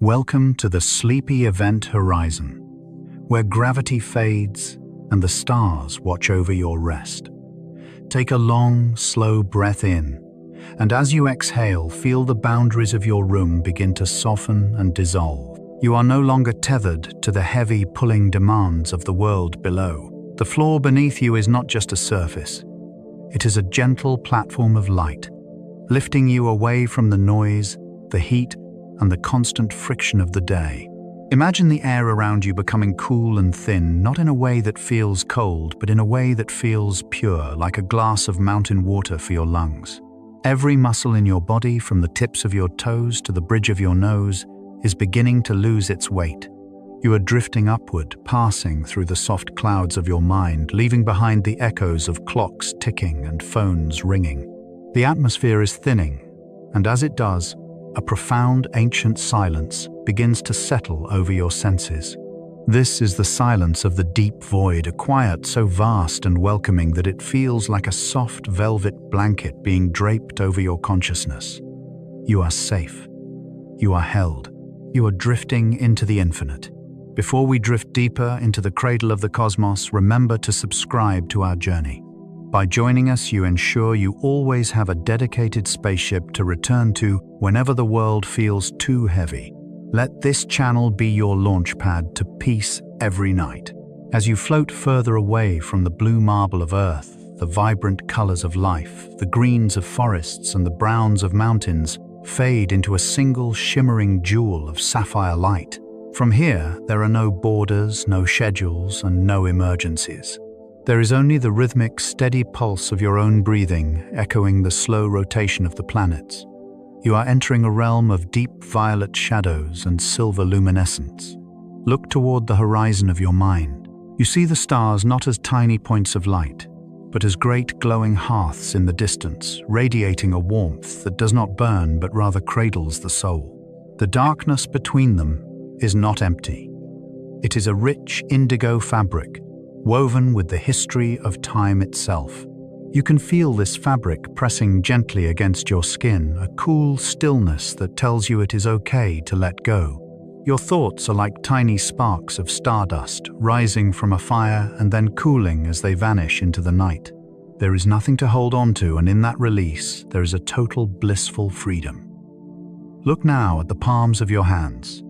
Welcome to the sleepy event horizon, where gravity fades and the stars watch over your rest. Take a long, slow breath in, and as you exhale, feel the boundaries of your room begin to soften and dissolve. You are no longer tethered to the heavy, pulling demands of the world below. The floor beneath you is not just a surface. It is a gentle platform of light, lifting you away from the noise, the heat, and the constant friction of the day. Imagine the air around you becoming cool and thin, not in a way that feels cold, but in a way that feels pure, like a glass of mountain water for your lungs. Every muscle in your body, from the tips of your toes to the bridge of your nose, is beginning to lose its weight. You are drifting upward, passing through the soft clouds of your mind, leaving behind the echoes of clocks ticking and phones ringing. The atmosphere is thinning, and as it does, a profound ancient silence begins to settle over your senses. This is the silence of the deep void, a quiet so vast and welcoming that it feels like a soft velvet blanket being draped over your consciousness. You are safe. You are held. You are drifting into the infinite. Before we drift deeper into the cradle of the cosmos, remember to subscribe to our journey. By joining us, you ensure you always have a dedicated spaceship to return to whenever the world feels too heavy. Let this channel be your launchpad to peace every night. As you float further away from the blue marble of Earth, the vibrant colors of life, the greens of forests and the browns of mountains fade into a single shimmering jewel of sapphire light. From here, there are no borders, no schedules, and no emergencies. There is only the rhythmic, steady pulse of your own breathing, echoing the slow rotation of the planets. You are entering a realm of deep violet shadows and silver luminescence. Look toward the horizon of your mind. You see the stars not as tiny points of light, but as great glowing hearths in the distance, radiating a warmth that does not burn but rather cradles the soul. The darkness between them is not empty. It is a rich indigo fabric, woven with the history of time itself. You can feel this fabric pressing gently against your skin, a cool stillness that tells you it is okay to let go. Your thoughts are like tiny sparks of stardust, rising from a fire and then cooling as they vanish into the night. There is nothing to hold on to, and in that release, there is a total blissful freedom. Look now at the palms of your hands.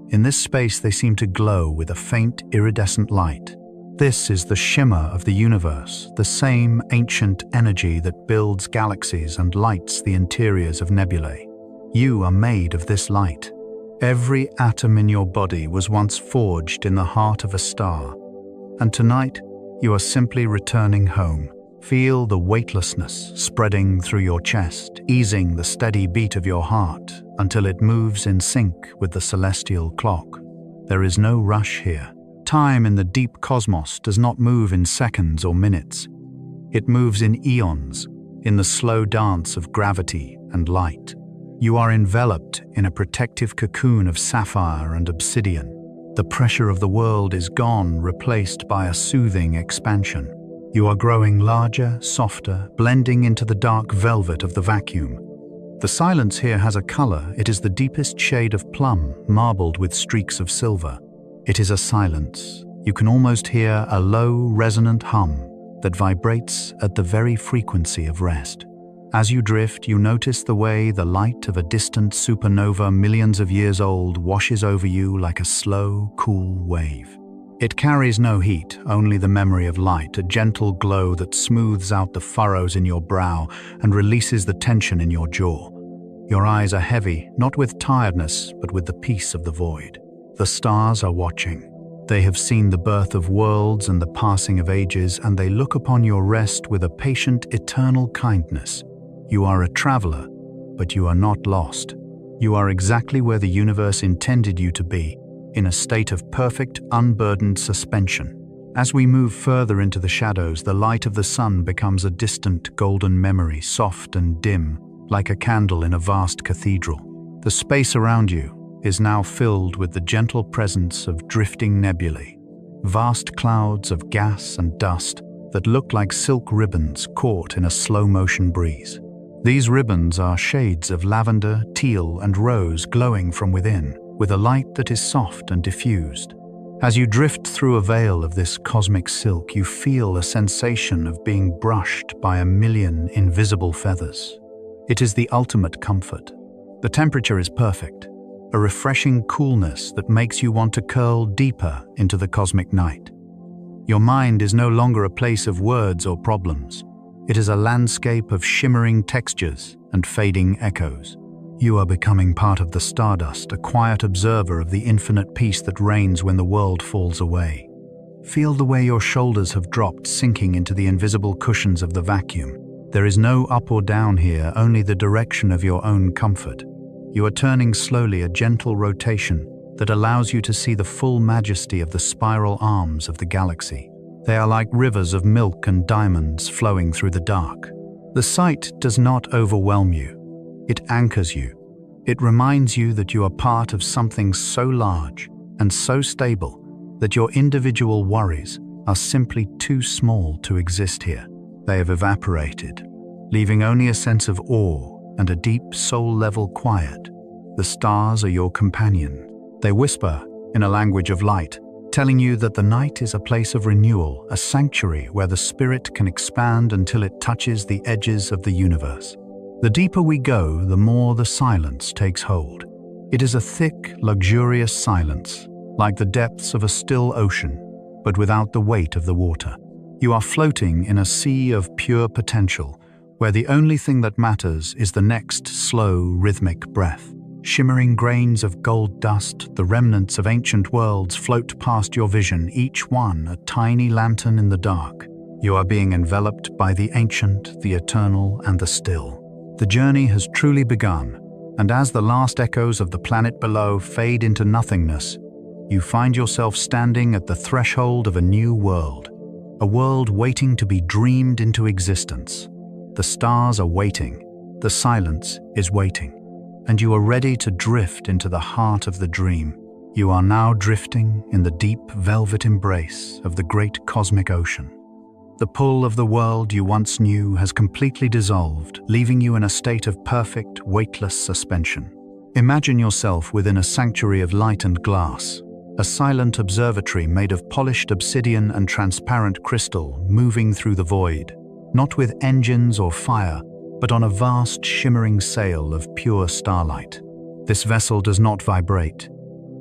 In this space, they seem to glow with a faint, iridescent light. This is the shimmer of the universe, the same ancient energy that builds galaxies and lights the interiors of nebulae. You are made of this light. Every atom in your body was once forged in the heart of a star, and tonight you are simply returning home. Feel the weightlessness spreading through your chest, easing the steady beat of your heart until it moves in sync with the celestial clock. There is no rush here. Time in the deep cosmos does not move in seconds or minutes. It moves in eons, in the slow dance of gravity and light. You are enveloped in a protective cocoon of sapphire and obsidian. The pressure of the world is gone, replaced by a soothing expansion. You are growing larger, softer, blending into the dark velvet of the vacuum. The silence here has a color. It is the deepest shade of plum, marbled with streaks of silver. It is a silence. You can almost hear a low, resonant hum that vibrates at the very frequency of rest. As you drift, you notice the way the light of a distant supernova millions of years old washes over you like a slow, cool wave. It carries no heat, only the memory of light, a gentle glow that smooths out the furrows in your brow and releases the tension in your jaw. Your eyes are heavy, not with tiredness, but with the peace of the void. The stars are watching. They have seen the birth of worlds and the passing of ages, and they look upon your rest with a patient, eternal kindness. You are a traveler, but you are not lost. You are exactly where the universe intended you to be, in a state of perfect, unburdened suspension. As we move further into the shadows, the light of the sun becomes a distant golden memory, soft and dim, like a candle in a vast cathedral. The space around you is now filled with the gentle presence of drifting nebulae, vast clouds of gas and dust that look like silk ribbons caught in a slow-motion breeze. These ribbons are shades of lavender, teal, and rose glowing from within, with a light that is soft and diffused. As you drift through a veil of this cosmic silk, you feel a sensation of being brushed by a million invisible feathers. It is the ultimate comfort. The temperature is perfect, a refreshing coolness that makes you want to curl deeper into the cosmic night. Your mind is no longer a place of words or problems. It is a landscape of shimmering textures and fading echoes. You are becoming part of the stardust, a quiet observer of the infinite peace that reigns when the world falls away. Feel the way your shoulders have dropped, sinking into the invisible cushions of the vacuum. There is no up or down here, only the direction of your own comfort. You are turning slowly, a gentle rotation that allows you to see the full majesty of the spiral arms of the galaxy. They are like rivers of milk and diamonds flowing through the dark. The sight does not overwhelm you. It anchors you. It reminds you that you are part of something so large and so stable that your individual worries are simply too small to exist here. They have evaporated, leaving only a sense of awe and a deep soul-level quiet. The stars are your companion. They whisper in a language of light, telling you that the night is a place of renewal, a sanctuary where the spirit can expand until it touches the edges of the universe. The deeper we go, the more the silence takes hold. It is a thick, luxurious silence, like the depths of a still ocean, but without the weight of the water. You are floating in a sea of pure potential, where the only thing that matters is the next slow, rhythmic breath. Shimmering grains of gold dust, the remnants of ancient worlds, float past your vision, each one a tiny lantern in the dark. You are being enveloped by the ancient, the eternal, and the still. The journey has truly begun, and as the last echoes of the planet below fade into nothingness, you find yourself standing at the threshold of a new world, a world waiting to be dreamed into existence. The stars are waiting, the silence is waiting, and you are ready to drift into the heart of the dream. You are now drifting in the deep velvet embrace of the great cosmic ocean. The pull of the world you once knew has completely dissolved, leaving you in a state of perfect, weightless suspension. Imagine yourself within a sanctuary of light and glass, a silent observatory made of polished obsidian and transparent crystal moving through the void, not with engines or fire, but on a vast shimmering sail of pure starlight. This vessel does not vibrate.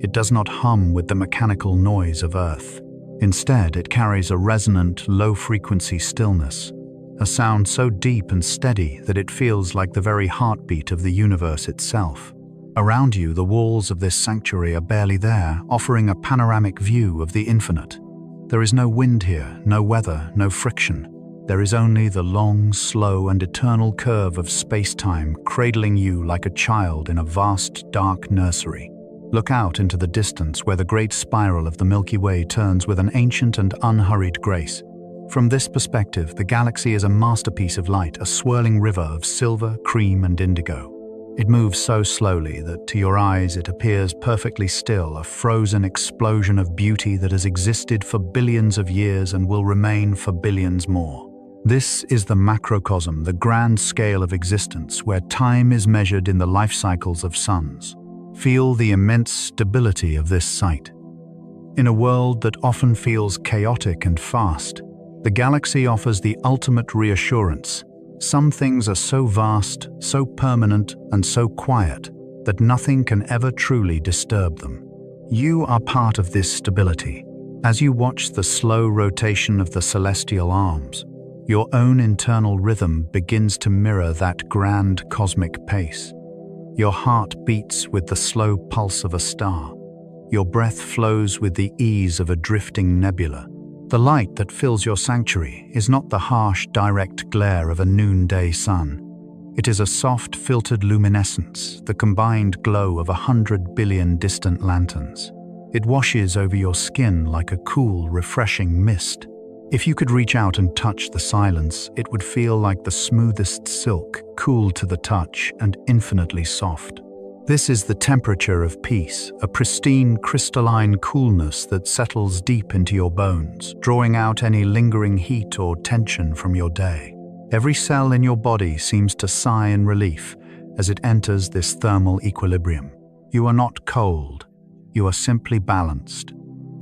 It does not hum with the mechanical noise of Earth. Instead, it carries a resonant, low-frequency stillness, a sound so deep and steady that it feels like the very heartbeat of the universe itself. Around you, the walls of this sanctuary are barely there, offering a panoramic view of the infinite. There is no wind here, no weather, no friction. There is only the long, slow, and eternal curve of space-time cradling you like a child in a vast, dark nursery. Look out into the distance where the great spiral of the Milky Way turns with an ancient and unhurried grace. From this perspective, the galaxy is a masterpiece of light, a swirling river of silver, cream, and indigo. It moves so slowly that to your eyes it appears perfectly still, a frozen explosion of beauty that has existed for billions of years and will remain for billions more. This is the macrocosm, the grand scale of existence, where time is measured in the life cycles of suns. Feel the immense stability of this sight. In a world that often feels chaotic and fast, the galaxy offers the ultimate reassurance. Some things are so vast, so permanent, and so quiet that nothing can ever truly disturb them. You are part of this stability. As you watch the slow rotation of the celestial arms, your own internal rhythm begins to mirror that grand cosmic pace. Your heart beats with the slow pulse of a star. Your breath flows with the ease of a drifting nebula. The light that fills your sanctuary is not the harsh, direct glare of a noonday sun. It is a soft, filtered luminescence, the combined glow of 100 billion distant lanterns. It washes over your skin like a cool, refreshing mist. If you could reach out and touch the silence, it would feel like the smoothest silk, cool to the touch and infinitely soft. This is the temperature of peace, a pristine, crystalline coolness that settles deep into your bones, drawing out any lingering heat or tension from your day. Every cell in your body seems to sigh in relief as it enters this thermal equilibrium. You are not cold, You are simply balanced,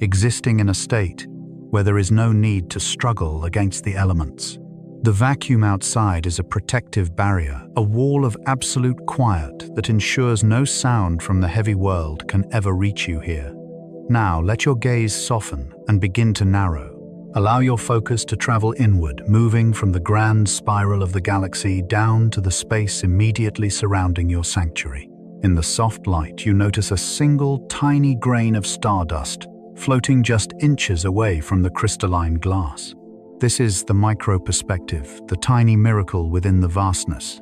existing in a state where there is no need to struggle against the elements. The vacuum outside is a protective barrier, a wall of absolute quiet that ensures no sound from the heavy world can ever reach you here. Now, let your gaze soften and begin to narrow. Allow your focus to travel inward, moving from the grand spiral of the galaxy down to the space immediately surrounding your sanctuary. In the soft light, you notice a single tiny grain of stardust floating just inches away from the crystalline glass. This is the micro-perspective, the tiny miracle within the vastness.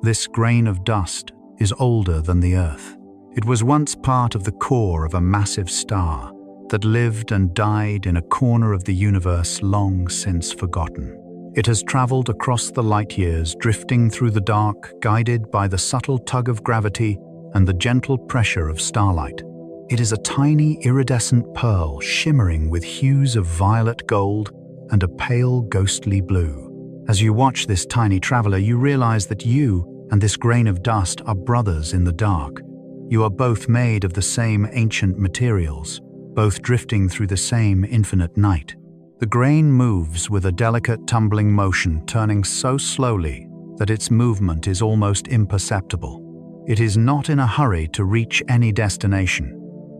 This grain of dust is older than the Earth. It was once part of the core of a massive star that lived and died in a corner of the universe long since forgotten. It has traveled across the light years, drifting through the dark, guided by the subtle tug of gravity and the gentle pressure of starlight. It is a tiny iridescent pearl shimmering with hues of violet gold and a pale ghostly blue. As you watch this tiny traveler, you realize that you and this grain of dust are brothers in the dark. You are both made of the same ancient materials, both drifting through the same infinite night. The grain moves with a delicate tumbling motion, turning so slowly that its movement is almost imperceptible. It is not in a hurry to reach any destination.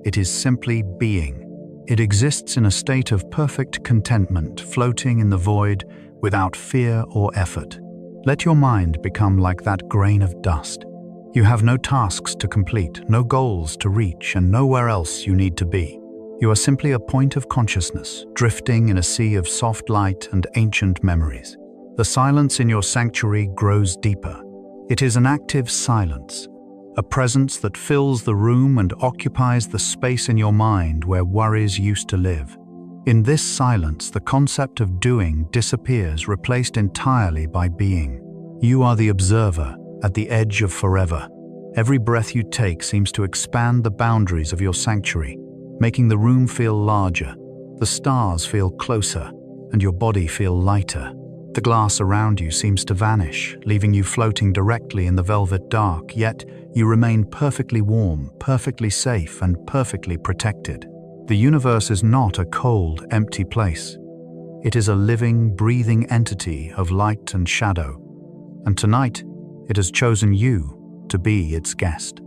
It is simply being. It exists in a state of perfect contentment, floating in the void without fear or effort. Let your mind become like that grain of dust. You have no tasks to complete, no goals to reach, and nowhere else you need to be. You are simply a point of consciousness, drifting in a sea of soft light and ancient memories. The silence in your sanctuary grows deeper. It is an active silence, a presence that fills the room and occupies the space in your mind where worries used to live. In this silence, the concept of doing disappears, replaced entirely by being. You are the observer at the edge of forever. Every breath you take seems to expand the boundaries of your sanctuary, making the room feel larger, the stars feel closer, and your body feel lighter. The glass around you seems to vanish, leaving you floating directly in the velvet dark, yet you remain perfectly warm, perfectly safe, and perfectly protected. The universe is not a cold, empty place. It is a living, breathing entity of light and shadow. And tonight, it has chosen you to be its guest.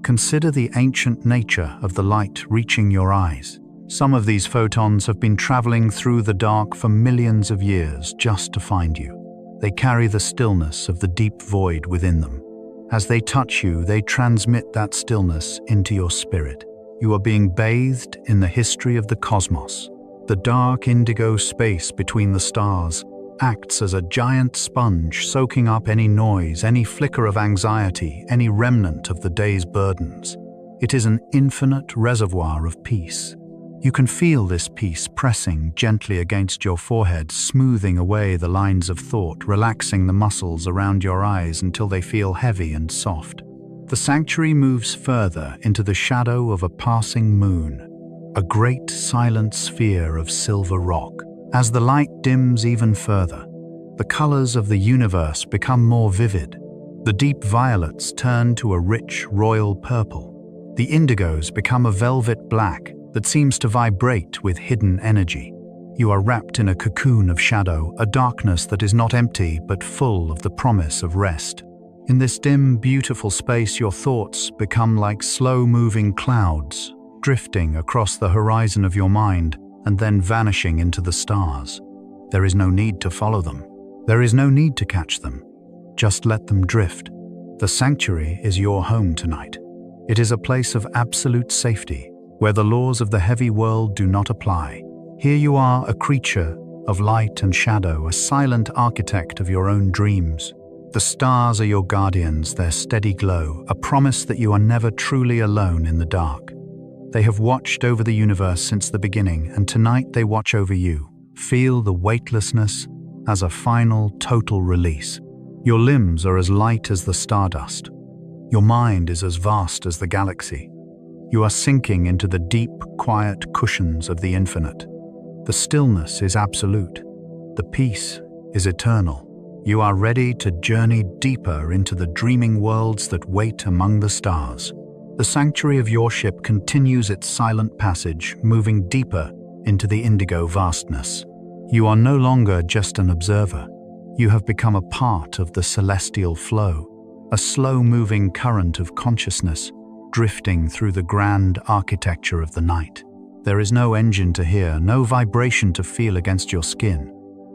Consider the ancient nature of the light reaching your eyes. Some of these photons have been traveling through the dark for millions of years just to find you. They carry the stillness of the deep void within them. As they touch you, they transmit that stillness into your spirit. You are being bathed in the history of the cosmos. The dark indigo space between the stars acts as a giant sponge, soaking up any noise, any flicker of anxiety, any remnant of the day's burdens. It is an infinite reservoir of peace. You can feel this peace pressing gently against your forehead, smoothing away the lines of thought, relaxing the muscles around your eyes until they feel heavy and soft. The sanctuary moves further into the shadow of a passing moon, a great silent sphere of silver rock. As the light dims even further, the colors of the universe become more vivid. The deep violets turn to a rich royal purple. The indigos become a velvet black that seems to vibrate with hidden energy. You are wrapped in a cocoon of shadow, a darkness that is not empty but full of the promise of rest. In this dim, beautiful space, your thoughts become like slow-moving clouds, drifting across the horizon of your mind and then vanishing into the stars. There is no need to follow them. There is no need to catch them. Just let them drift. The sanctuary is your home tonight. It is a place of absolute safety, where the laws of the heavy world do not apply. Here you are, a creature of light and shadow, a silent architect of your own dreams. The stars are your guardians, their steady glow, a promise that you are never truly alone in the dark. They have watched over the universe since the beginning, and tonight they watch over you. Feel the weightlessness as a final, total release. Your limbs are as light as the stardust. Your mind is as vast as the galaxy. You are sinking into the deep, quiet cushions of the infinite. The stillness is absolute. The peace is eternal. You are ready to journey deeper into the dreaming worlds that wait among the stars. The sanctuary of your ship continues its silent passage, moving deeper into the indigo vastness. You are no longer just an observer. You have become a part of the celestial flow, a slow-moving current of consciousness, drifting through the grand architecture of the night. There is no engine to hear, no vibration to feel against your skin.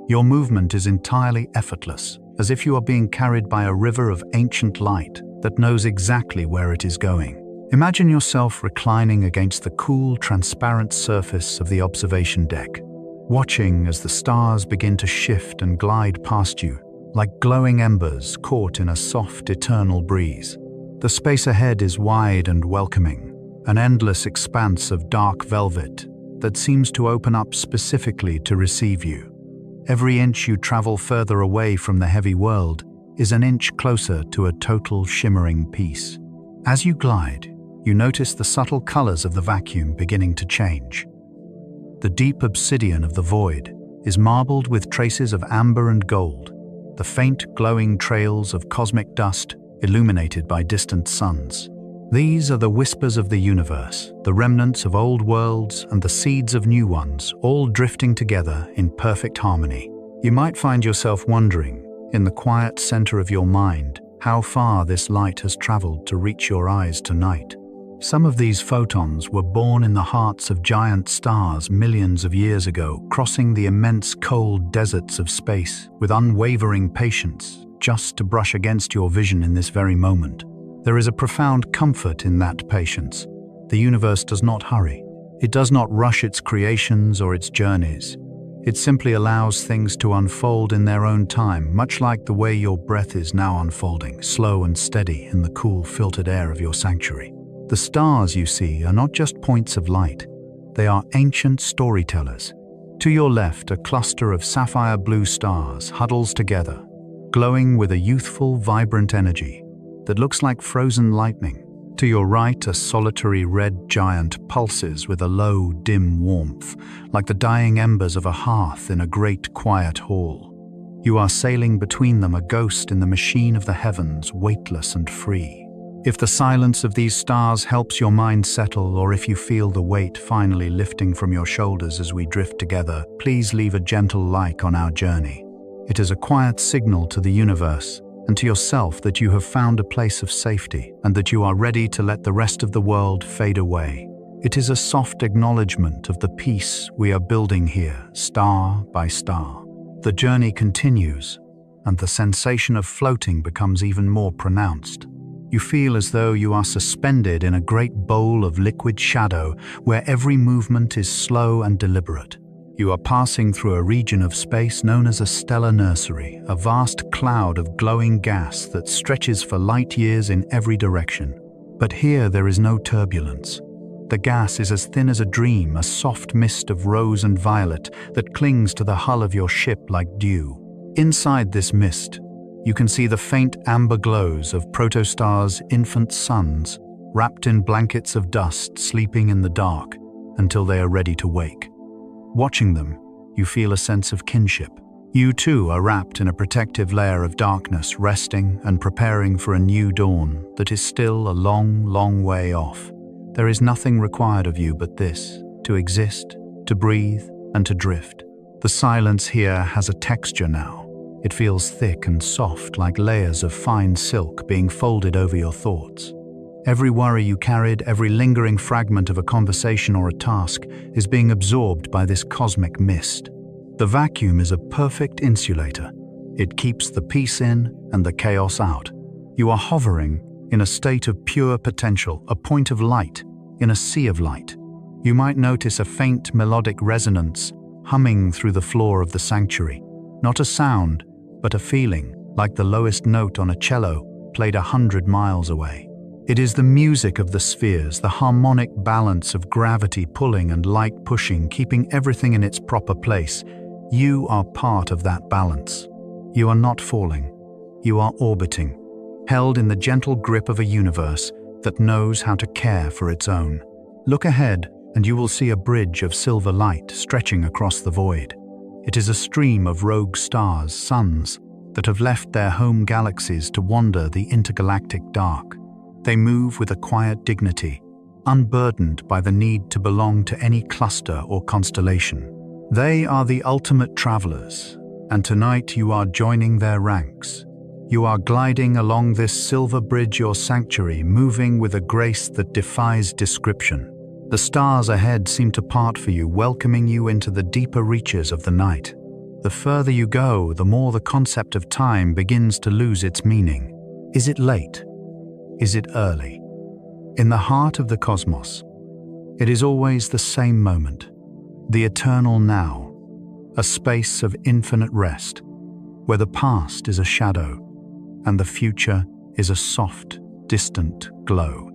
Your movement is entirely effortless, as if you are being carried by a river of ancient light that knows exactly where it is going. Imagine yourself reclining against the cool, transparent surface of the observation deck, watching as the stars begin to shift and glide past you, like glowing embers caught in a soft, eternal breeze. The space ahead is wide and welcoming, an endless expanse of dark velvet that seems to open up specifically to receive you. Every inch you travel further away from the heavy world is an inch closer to a total shimmering peace. As you glide, you notice the subtle colors of the vacuum beginning to change. The deep obsidian of the void is marbled with traces of amber and gold, the faint glowing trails of cosmic dust illuminated by distant suns. These are the whispers of the universe, the remnants of old worlds and the seeds of new ones, all drifting together in perfect harmony. You might find yourself wondering, in the quiet center of your mind, how far this light has traveled to reach your eyes tonight. Some of these photons were born in the hearts of giant stars millions of years ago, crossing the immense cold deserts of space with unwavering patience, just to brush against your vision in this very moment. There is a profound comfort in that patience. The universe does not hurry. It does not rush its creations or its journeys. It simply allows things to unfold in their own time, much like the way your breath is now unfolding, slow and steady in the cool, filtered air of your sanctuary. The stars you see are not just points of light. They are ancient storytellers. To your left, a cluster of sapphire blue stars huddles together, glowing with a youthful, vibrant energy that looks like frozen lightning. To your right, a solitary red giant pulses with a low, dim warmth, like the dying embers of a hearth in a great, quiet hall. You are sailing between them, a ghost in the machine of the heavens, weightless and free. If the silence of these stars helps your mind settle, or if you feel the weight finally lifting from your shoulders as we drift together, please leave a gentle like on our journey. It is a quiet signal to the universe and to yourself that you have found a place of safety and that you are ready to let the rest of the world fade away. It is a soft acknowledgement of the peace we are building here, star by star. The journey continues, and the sensation of floating becomes even more pronounced. You feel as though you are suspended in a great bowl of liquid shadow where every movement is slow and deliberate. You are passing through a region of space known as a stellar nursery, a vast cloud of glowing gas that stretches for light years in every direction. But here there is no turbulence. The gas is as thin as a dream, a soft mist of rose and violet that clings to the hull of your ship like dew. Inside this mist, you can see the faint amber glows of protostars' infant suns, wrapped in blankets of dust, sleeping in the dark until they are ready to wake. Watching them, you feel a sense of kinship. You too are wrapped in a protective layer of darkness, resting and preparing for a new dawn that is still a long, long way off. There is nothing required of you but this, to exist, to breathe, and to drift. The silence here has a texture now. It feels thick and soft, like layers of fine silk being folded over your thoughts. Every worry you carried, every lingering fragment of a conversation or a task is being absorbed by this cosmic mist. The vacuum is a perfect insulator. It keeps the peace in and the chaos out. You are hovering in a state of pure potential, a point of light in a sea of light. You might notice a faint melodic resonance humming through the floor of the sanctuary. Not a sound, but a feeling, like the lowest note on a cello played 100 miles away. It is the music of the spheres, the harmonic balance of gravity pulling and light pushing, keeping everything in its proper place. You are part of that balance. You are not falling. You are orbiting, held in the gentle grip of a universe that knows how to care for its own. Look ahead, and you will see a bridge of silver light stretching across the void. It is a stream of rogue stars, suns, that have left their home galaxies to wander the intergalactic dark. They move with a quiet dignity, unburdened by the need to belong to any cluster or constellation. They are the ultimate travelers, and tonight you are joining their ranks. You are gliding along this silver bridge, your sanctuary, moving with a grace that defies description. The stars ahead seem to part for you, welcoming you into the deeper reaches of the night. The further you go, the more the concept of time begins to lose its meaning. Is it late? Is it early? In the heart of the cosmos, it is always the same moment, the eternal now, a space of infinite rest, where the past is a shadow and the future is a soft, distant glow.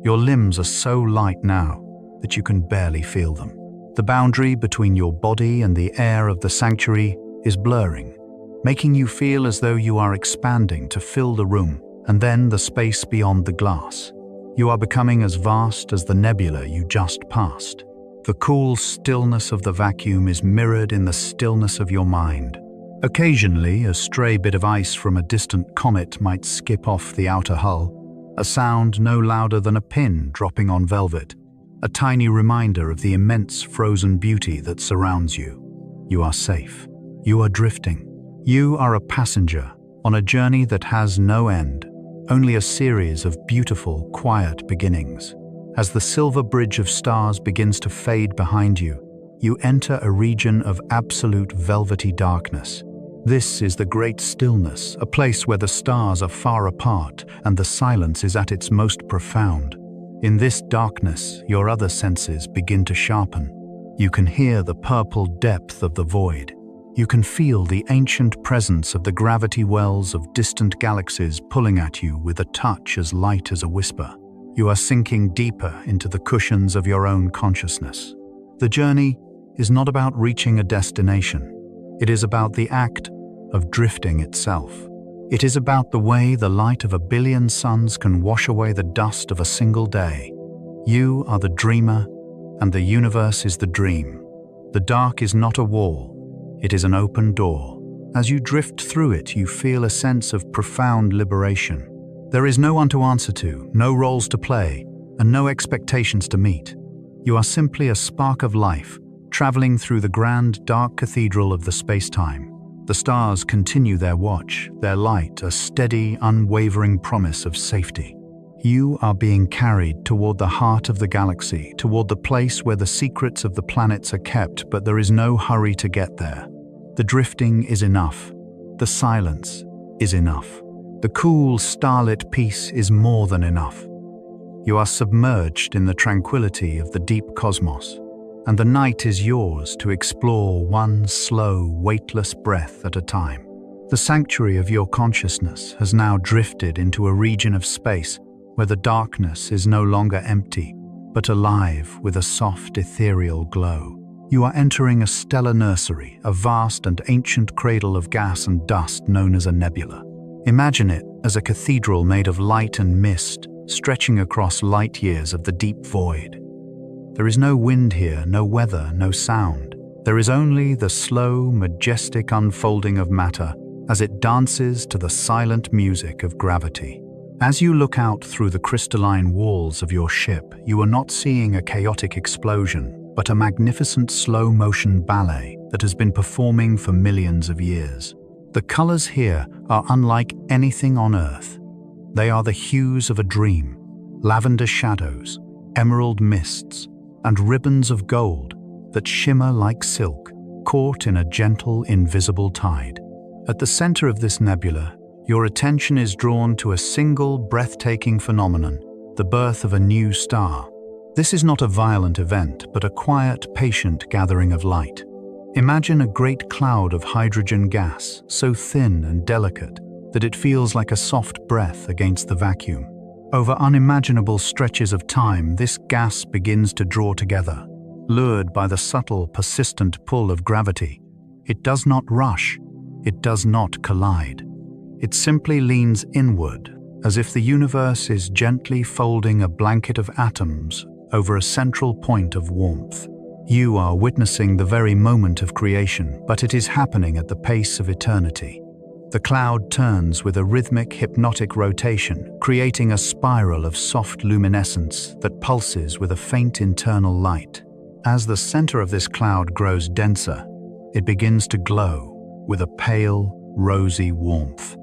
Your limbs are so light now that you can barely feel them. The boundary between your body and the air of the sanctuary is blurring, making you feel as though you are expanding to fill the room and then the space beyond the glass. You are becoming as vast as the nebula you just passed. The cool stillness of the vacuum is mirrored in the stillness of your mind. Occasionally, a stray bit of ice from a distant comet might skip off the outer hull, a sound no louder than a pin dropping on velvet, a tiny reminder of the immense frozen beauty that surrounds you. You are safe. You are drifting. You are a passenger on a journey that has no end, only a series of beautiful, quiet beginnings. As the silver bridge of stars begins to fade behind you, you enter a region of absolute velvety darkness. This is the great stillness, a place where the stars are far apart and the silence is at its most profound. In this darkness, your other senses begin to sharpen. You can hear the purple depth of the void. You can feel the ancient presence of the gravity wells of distant galaxies pulling at you with a touch as light as a whisper. You are sinking deeper into the cushions of your own consciousness. The journey is not about reaching a destination. It is about the act of drifting itself. It is about the way the light of a billion suns can wash away the dust of a single day. You are the dreamer, and the universe is the dream. The dark is not a wall, it is an open door. As you drift through it, you feel a sense of profound liberation. There is no one to answer to, no roles to play, and no expectations to meet. You are simply a spark of life, traveling through the grand, dark cathedral of the space-time. The stars continue their watch, their light a steady, unwavering promise of safety. You are being carried toward the heart of the galaxy, toward the place where the secrets of the planets are kept, but there is no hurry to get there. The drifting is enough. The silence is enough. The cool, starlit peace is more than enough. You are submerged in the tranquility of the deep cosmos, and the night is yours to explore one slow, weightless breath at a time. The sanctuary of your consciousness has now drifted into a region of space where the darkness is no longer empty, but alive with a soft, ethereal glow. You are entering a stellar nursery, a vast and ancient cradle of gas and dust known as a nebula. Imagine it as a cathedral made of light and mist, stretching across light years of the deep void. There is no wind here, no weather, no sound. There is only the slow, majestic unfolding of matter as it dances to the silent music of gravity. As you look out through the crystalline walls of your ship, you are not seeing a chaotic explosion, but a magnificent slow-motion ballet that has been performing for millions of years. The colors here are unlike anything on Earth. They are the hues of a dream, lavender shadows, emerald mists, and ribbons of gold that shimmer like silk, caught in a gentle, invisible tide. At the center of this nebula, your attention is drawn to a single, breathtaking phenomenon, the birth of a new star. This is not a violent event, but a quiet, patient gathering of light. Imagine a great cloud of hydrogen gas, so thin and delicate that it feels like a soft breath against the vacuum. Over unimaginable stretches of time, this gas begins to draw together, lured by the subtle, persistent pull of gravity. It does not rush, it does not collide. It simply leans inward, as if the universe is gently folding a blanket of atoms over a central point of warmth. You are witnessing the very moment of creation, but it is happening at the pace of eternity. The cloud turns with a rhythmic, hypnotic rotation, creating a spiral of soft luminescence that pulses with a faint internal light. As the center of this cloud grows denser, it begins to glow with a pale, rosy warmth.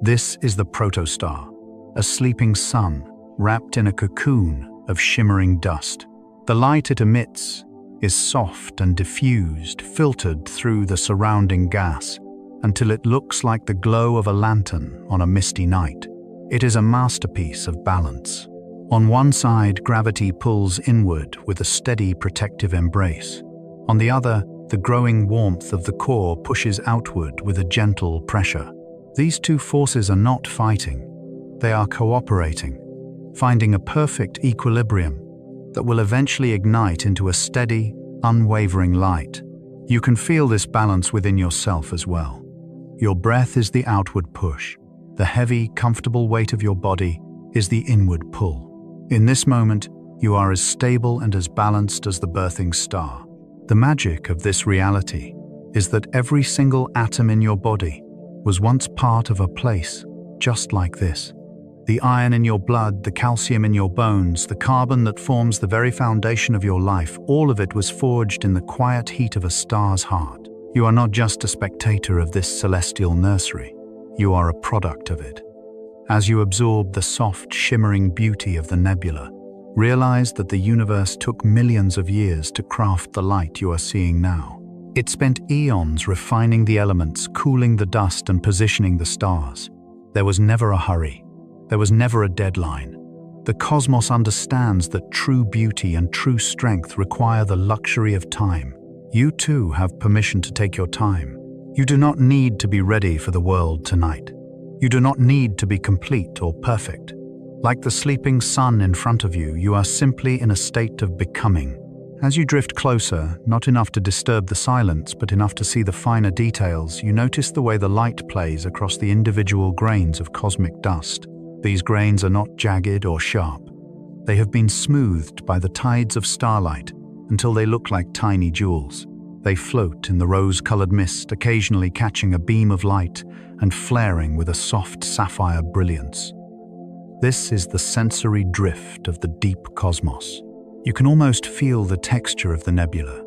This is the protostar, a sleeping sun wrapped in a cocoon of shimmering dust. The light it emits is soft and diffused, filtered through the surrounding gas, until it looks like the glow of a lantern on a misty night. It is a masterpiece of balance. On one side, gravity pulls inward with a steady protective embrace. On the other, the growing warmth of the core pushes outward with a gentle pressure. These two forces are not fighting. They are cooperating, finding a perfect equilibrium that will eventually ignite into a steady, unwavering light. You can feel this balance within yourself as well. Your breath is the outward push. The heavy, comfortable weight of your body is the inward pull. In this moment, you are as stable and as balanced as the birthing star. The magic of this reality is that every single atom in your body was once part of a place just like this. The iron in your blood, the calcium in your bones, the carbon that forms the very foundation of your life, all of it was forged in the quiet heat of a star's heart. You are not just a spectator of this celestial nursery. You are a product of it. As you absorb the soft, shimmering beauty of the nebula, realize that the universe took millions of years to craft the light you are seeing now. It spent eons refining the elements, cooling the dust, and positioning the stars. There was never a hurry. There was never a deadline. The cosmos understands that true beauty and true strength require the luxury of time. You too have permission to take your time. You do not need to be ready for the world tonight. You do not need to be complete or perfect. Like the sleeping sun in front of you, you are simply in a state of becoming. As you drift closer, not enough to disturb the silence, but enough to see the finer details, you notice the way the light plays across the individual grains of cosmic dust. These grains are not jagged or sharp. They have been smoothed by the tides of starlight until they look like tiny jewels. They float in the rose-colored mist, occasionally catching a beam of light and flaring with a soft sapphire brilliance. This is the sensory drift of the deep cosmos. You can almost feel the texture of the nebula,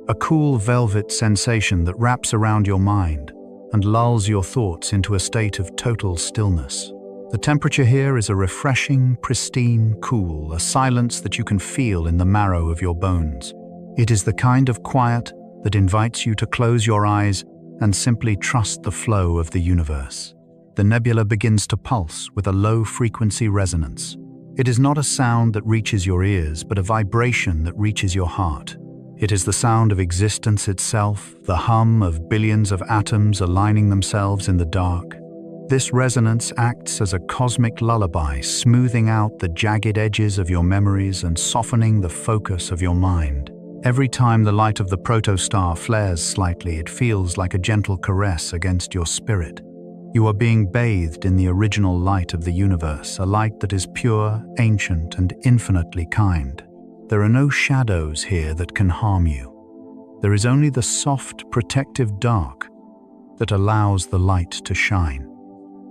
a cool velvet sensation that wraps around your mind and lulls your thoughts into a state of total stillness. The temperature here is a refreshing, pristine cool, a silence that you can feel in the marrow of your bones. It is the kind of quiet that invites you to close your eyes and simply trust the flow of the universe. The nebula begins to pulse with a low-frequency resonance. It is not a sound that reaches your ears, but a vibration that reaches your heart. It is the sound of existence itself, the hum of billions of atoms aligning themselves in the dark. This resonance acts as a cosmic lullaby, smoothing out the jagged edges of your memories and softening the focus of your mind. Every time the light of the protostar flares slightly, it feels like a gentle caress against your spirit. You are being bathed in the original light of the universe, a light that is pure, ancient, and infinitely kind. There are no shadows here that can harm you. There is only the soft, protective dark that allows the light to shine.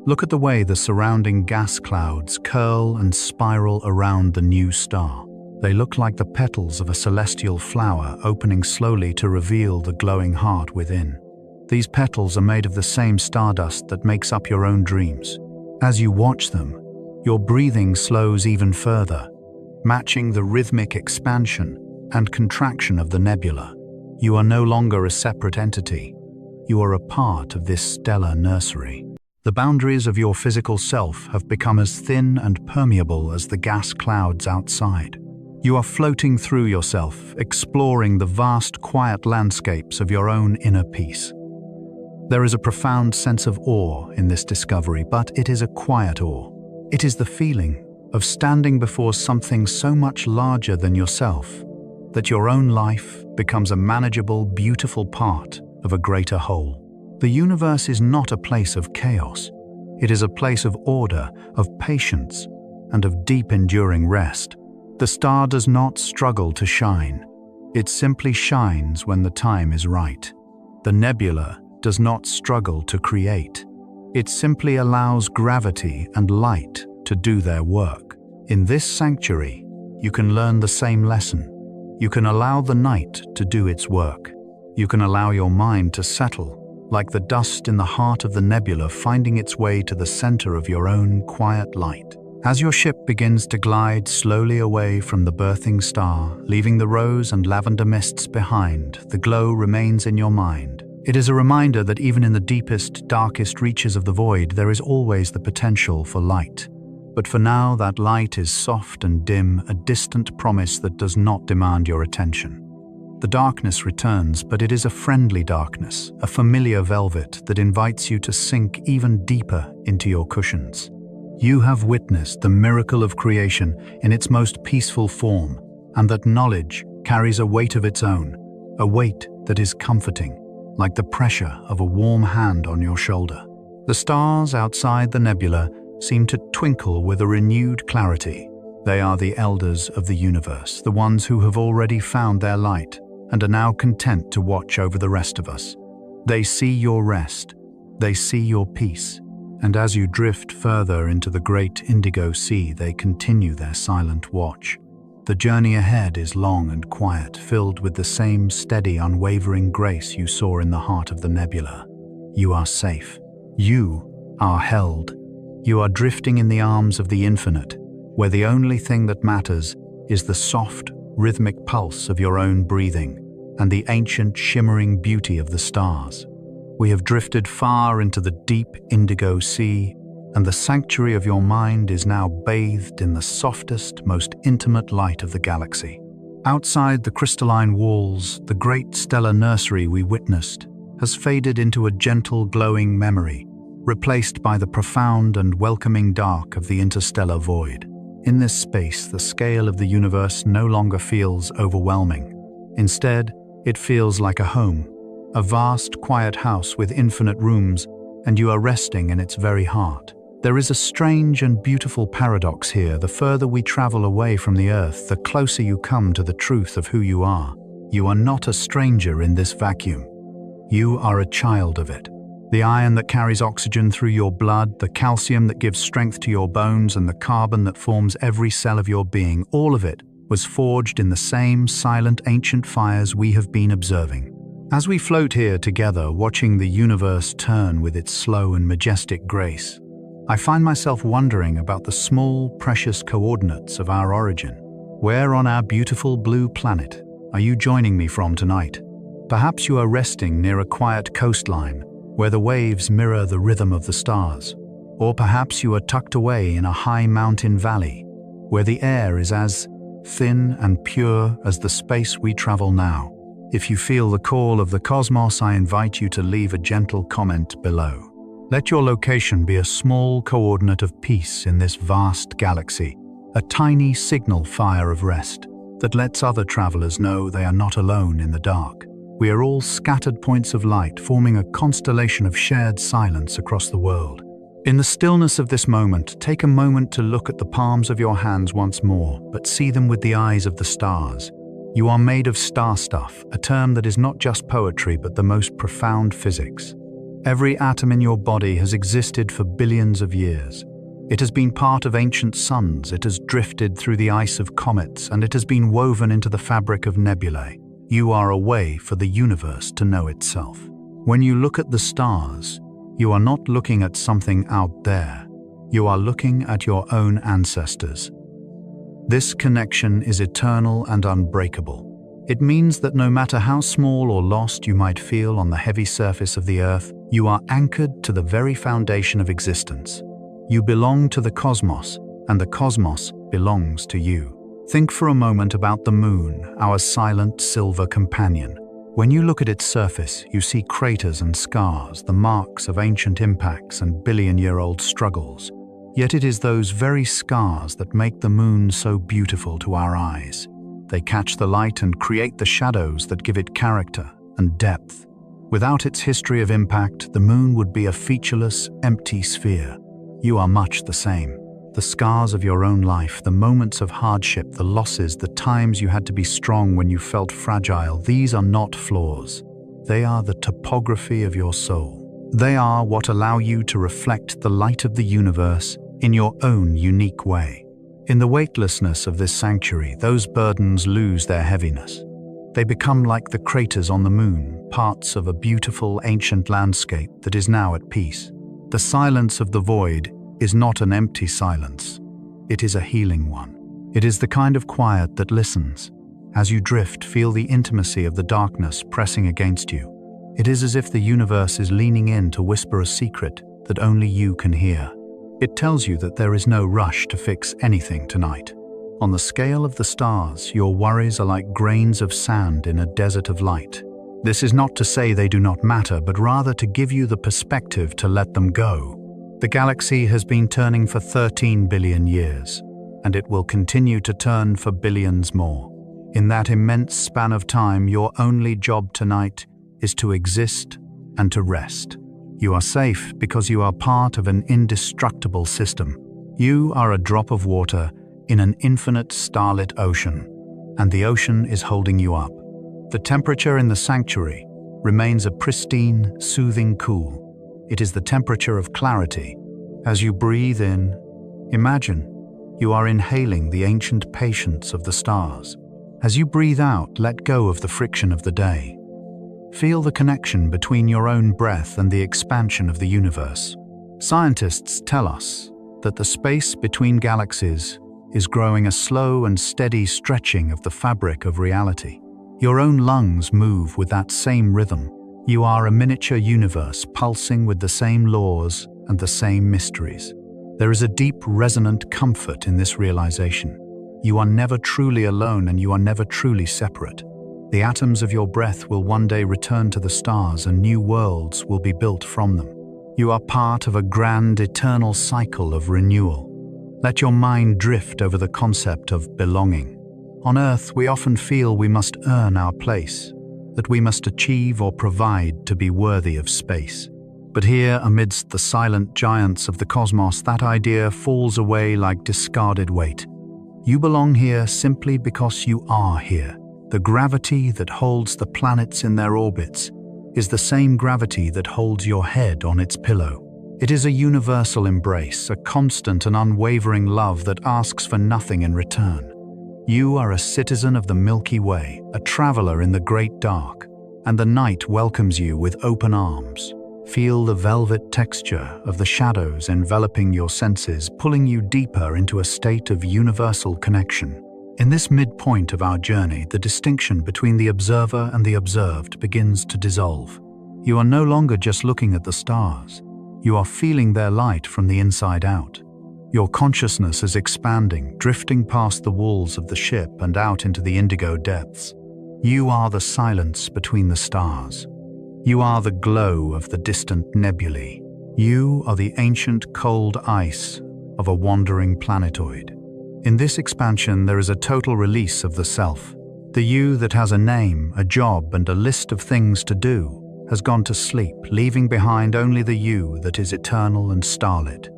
Look at the way the surrounding gas clouds curl and spiral around the new star. They look like the petals of a celestial flower opening slowly to reveal the glowing heart within. These petals are made of the same stardust that makes up your own dreams. As you watch them, your breathing slows even further, matching the rhythmic expansion and contraction of the nebula. You are no longer a separate entity. You are a part of this stellar nursery. The boundaries of your physical self have become as thin and permeable as the gas clouds outside. You are floating through yourself, exploring the vast, quiet landscapes of your own inner peace. There is a profound sense of awe in this discovery, but it is a quiet awe. It is the feeling of standing before something so much larger than yourself that your own life becomes a manageable, beautiful part of a greater whole. The universe is not a place of chaos. It is a place of order, of patience, and of deep enduring rest. The star does not struggle to shine. It simply shines when the time is right. The nebula does not struggle to create. It simply allows gravity and light to do their work. In this sanctuary, you can learn the same lesson. You can allow the night to do its work. You can allow your mind to settle, like the dust in the heart of the nebula finding its way to the center of your own quiet light. As your ship begins to glide slowly away from the birthing star, leaving the rose and lavender mists behind, the glow remains in your mind. It is a reminder that even in the deepest, darkest reaches of the void, there is always the potential for light. But for now, that light is soft and dim, a distant promise that does not demand your attention. The darkness returns, but it is a friendly darkness, a familiar velvet that invites you to sink even deeper into your cushions. You have witnessed the miracle of creation in its most peaceful form, and that knowledge carries a weight of its own, a weight that is comforting, like the pressure of a warm hand on your shoulder. The stars outside the nebula seem to twinkle with a renewed clarity. They are the elders of the universe, the ones who have already found their light and are now content to watch over the rest of us. They see your rest, they see your peace, and as you drift further into the great indigo sea, they continue their silent watch. The journey ahead is long and quiet, filled with the same steady, unwavering grace you saw in the heart of the nebula. You are safe. You are held. You are drifting in the arms of the infinite, where the only thing that matters is the soft, rhythmic pulse of your own breathing and the ancient, shimmering beauty of the stars. We have drifted far into the deep indigo sea, and the sanctuary of your mind is now bathed in the softest, most intimate light of the galaxy. Outside the crystalline walls, the great stellar nursery we witnessed has faded into a gentle, glowing memory, replaced by the profound and welcoming dark of the interstellar void. In this space, the scale of the universe no longer feels overwhelming. Instead, it feels like a home, a vast, quiet house with infinite rooms, and you are resting in its very heart. There is a strange and beautiful paradox here. The further we travel away from the earth, the closer you come to the truth of who you are. You are not a stranger in this vacuum. You are a child of it. The iron that carries oxygen through your blood, the calcium that gives strength to your bones, and the carbon that forms every cell of your being, all of it was forged in the same silent ancient fires we have been observing. As we float here together, watching the universe turn with its slow and majestic grace, I find myself wondering about the small, precious coordinates of our origin. Where on our beautiful blue planet are you joining me from tonight? Perhaps you are resting near a quiet coastline, where the waves mirror the rhythm of the stars. Or perhaps you are tucked away in a high mountain valley, where the air is as thin and pure as the space we travel now. If you feel the call of the cosmos, I invite you to leave a gentle comment below. Let your location be a small coordinate of peace in this vast galaxy, a tiny signal fire of rest that lets other travelers know they are not alone in the dark. We are all scattered points of light, forming a constellation of shared silence across the world. In the stillness of this moment, take a moment to look at the palms of your hands once more, but see them with the eyes of the stars. You are made of star stuff, a term that is not just poetry but the most profound physics. Every atom in your body has existed for billions of years. It has been part of ancient suns, it has drifted through the ice of comets, and it has been woven into the fabric of nebulae. You are a way for the universe to know itself. When you look at the stars, you are not looking at something out there. You are looking at your own ancestors. This connection is eternal and unbreakable. It means that no matter how small or lost you might feel on the heavy surface of the earth, you are anchored to the very foundation of existence. You belong to the cosmos, and the cosmos belongs to you. Think for a moment about the moon, our silent silver companion. When you look at its surface, you see craters and scars, the marks of ancient impacts and billion-year-old struggles. Yet it is those very scars that make the moon so beautiful to our eyes. They catch the light and create the shadows that give it character and depth. Without its history of impact, the moon would be a featureless, empty sphere. You are much the same. The scars of your own life, the moments of hardship, the losses, the times you had to be strong when you felt fragile, these are not flaws. They are the topography of your soul. They are what allow you to reflect the light of the universe in your own unique way. In the weightlessness of this sanctuary, those burdens lose their heaviness. They become like the craters on the moon, parts of a beautiful ancient landscape that is now at peace. The silence of the void is not an empty silence. It is a healing one. It is the kind of quiet that listens. As you drift, feel the intimacy of the darkness pressing against you. It is as if the universe is leaning in to whisper a secret that only you can hear. It tells you that there is no rush to fix anything tonight. On the scale of the stars, your worries are like grains of sand in a desert of light. This is not to say they do not matter, but rather to give you the perspective to let them go. The galaxy has been turning for 13 billion years, and it will continue to turn for billions more. In that immense span of time, your only job tonight is to exist and to rest. You are safe because you are part of an indestructible system. You are a drop of water in an infinite starlit ocean, and the ocean is holding you up. The temperature in the sanctuary remains a pristine, soothing cool. It is the temperature of clarity. As you breathe in, imagine you are inhaling the ancient patience of the stars. As you breathe out, let go of the friction of the day. Feel the connection between your own breath and the expansion of the universe. Scientists tell us that the space between galaxies is growing a slow and steady stretching of the fabric of reality. Your own lungs move with that same rhythm. You are a miniature universe pulsing with the same laws and the same mysteries. There is a deep, resonant comfort in this realization. You are never truly alone and you are never truly separate. The atoms of your breath will one day return to the stars and new worlds will be built from them. You are part of a grand, eternal cycle of renewal. Let your mind drift over the concept of belonging. On Earth, we often feel we must earn our place, that we must achieve or provide to be worthy of space. But here, amidst the silent giants of the cosmos, that idea falls away like discarded weight. You belong here simply because you are here. The gravity that holds the planets in their orbits is the same gravity that holds your head on its pillow. It is a universal embrace, a constant and unwavering love that asks for nothing in return. You are a citizen of the Milky Way, a traveler in the great dark, and the night welcomes you with open arms. Feel the velvet texture of the shadows enveloping your senses, pulling you deeper into a state of universal connection. In this midpoint of our journey, the distinction between the observer and the observed begins to dissolve. You are no longer just looking at the stars. You are feeling their light from the inside out. Your consciousness is expanding, drifting past the walls of the ship and out into the indigo depths. You are the silence between the stars. You are the glow of the distant nebulae. You are the ancient cold ice of a wandering planetoid. In this expansion, there is a total release of the self. The you that has a name, a job, and a list of things to do has gone to sleep, leaving behind only the you that is eternal and starlit.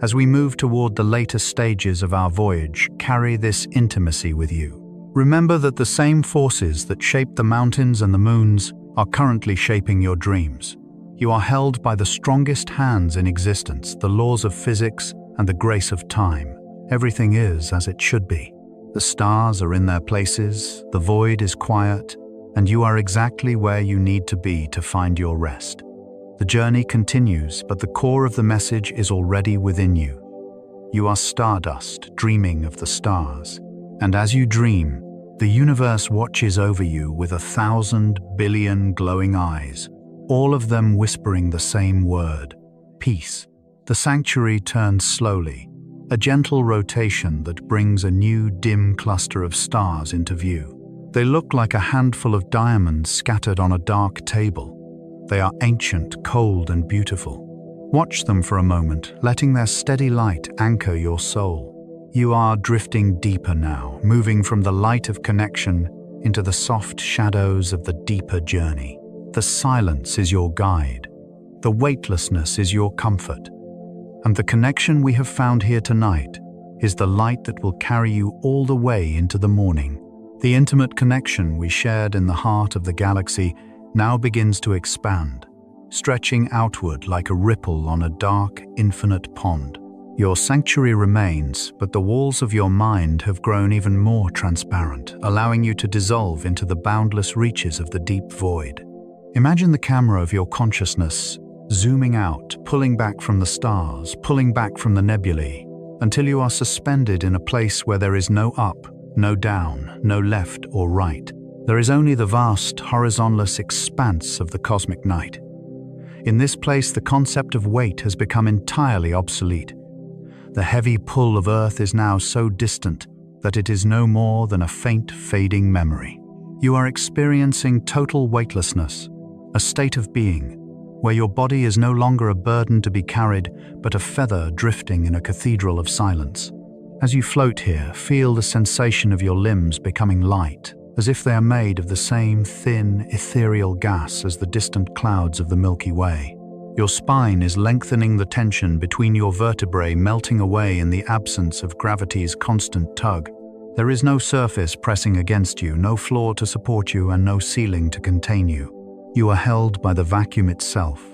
As we move toward the later stages of our voyage, carry this intimacy with you. Remember that the same forces that shape the mountains and the moons are currently shaping your dreams. You are held by the strongest hands in existence, the laws of physics and the grace of time. Everything is as it should be. The stars are in their places, the void is quiet, and you are exactly where you need to be to find your rest. The journey continues, but the core of the message is already within you. You are stardust, dreaming of the stars. And as you dream, the universe watches over you with 1,000 billion glowing eyes, all of them whispering the same word, peace. The sanctuary turns slowly, a gentle rotation that brings a new dim cluster of stars into view. They look like a handful of diamonds scattered on a dark table. They are ancient, cold, and beautiful. Watch them for a moment, letting their steady light anchor your soul. You are drifting deeper now, moving from the light of connection into the soft shadows of the deeper journey. The silence is your guide. The weightlessness is your comfort. And the connection we have found here tonight is the light that will carry you all the way into the morning. The intimate connection we shared in the heart of the galaxy now begins to expand. stretching outward like a ripple on a dark, infinite pond. Your sanctuary remains, but the walls of your mind have grown even more transparent, allowing you to dissolve into the boundless reaches of the deep void. Imagine the camera of your consciousness zooming out, pulling back from the stars, pulling back from the nebulae, until you are suspended in a place where there is no up, no down, no left or right. There is only the vast, horizonless expanse of the cosmic night. In this place, the concept of weight has become entirely obsolete. The heavy pull of Earth is now so distant that it is no more than a faint, fading memory. You are experiencing total weightlessness, a state of being, where your body is no longer a burden to be carried, but a feather drifting in a cathedral of silence. As you float here, feel the sensation of your limbs becoming light, as if they are made of the same thin, ethereal gas as the distant clouds of the Milky Way. Your spine is lengthening, the tension between your vertebrae melting away in the absence of gravity's constant tug. There is no surface pressing against you, no floor to support you, and no ceiling to contain you. You are held by the vacuum itself,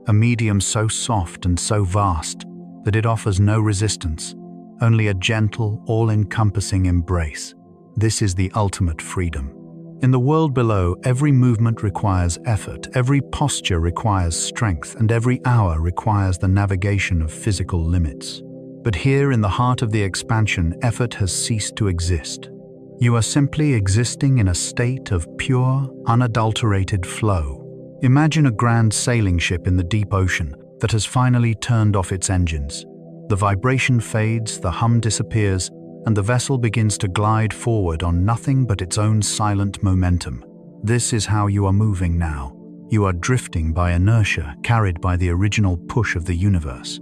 a medium so soft and so vast that it offers no resistance, only a gentle, all-encompassing embrace. This is the ultimate freedom. In the world below, every movement requires effort, every posture requires strength, and every hour requires the navigation of physical limits. But here in the heart of the expansion, effort has ceased to exist. You are simply existing in a state of pure, unadulterated flow. Imagine a grand sailing ship in the deep ocean that has finally turned off its engines. The vibration fades, the hum disappears, and the vessel begins to glide forward on nothing but its own silent momentum. This is how you are moving now. You are drifting by inertia, carried by the original push of the universe.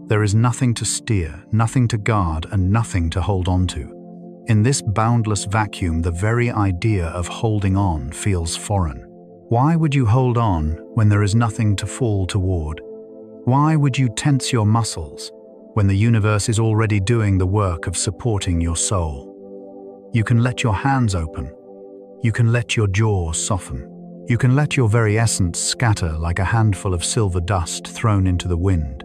There is nothing to steer, nothing to guard, and nothing to hold on to. In this boundless vacuum, the very idea of holding on feels foreign. Why would you hold on when there is nothing to fall toward? Why would you tense your muscles when the universe is already doing the work of supporting your soul? You can let your hands open. You can let your jaw soften. You can let your very essence scatter like a handful of silver dust thrown into the wind.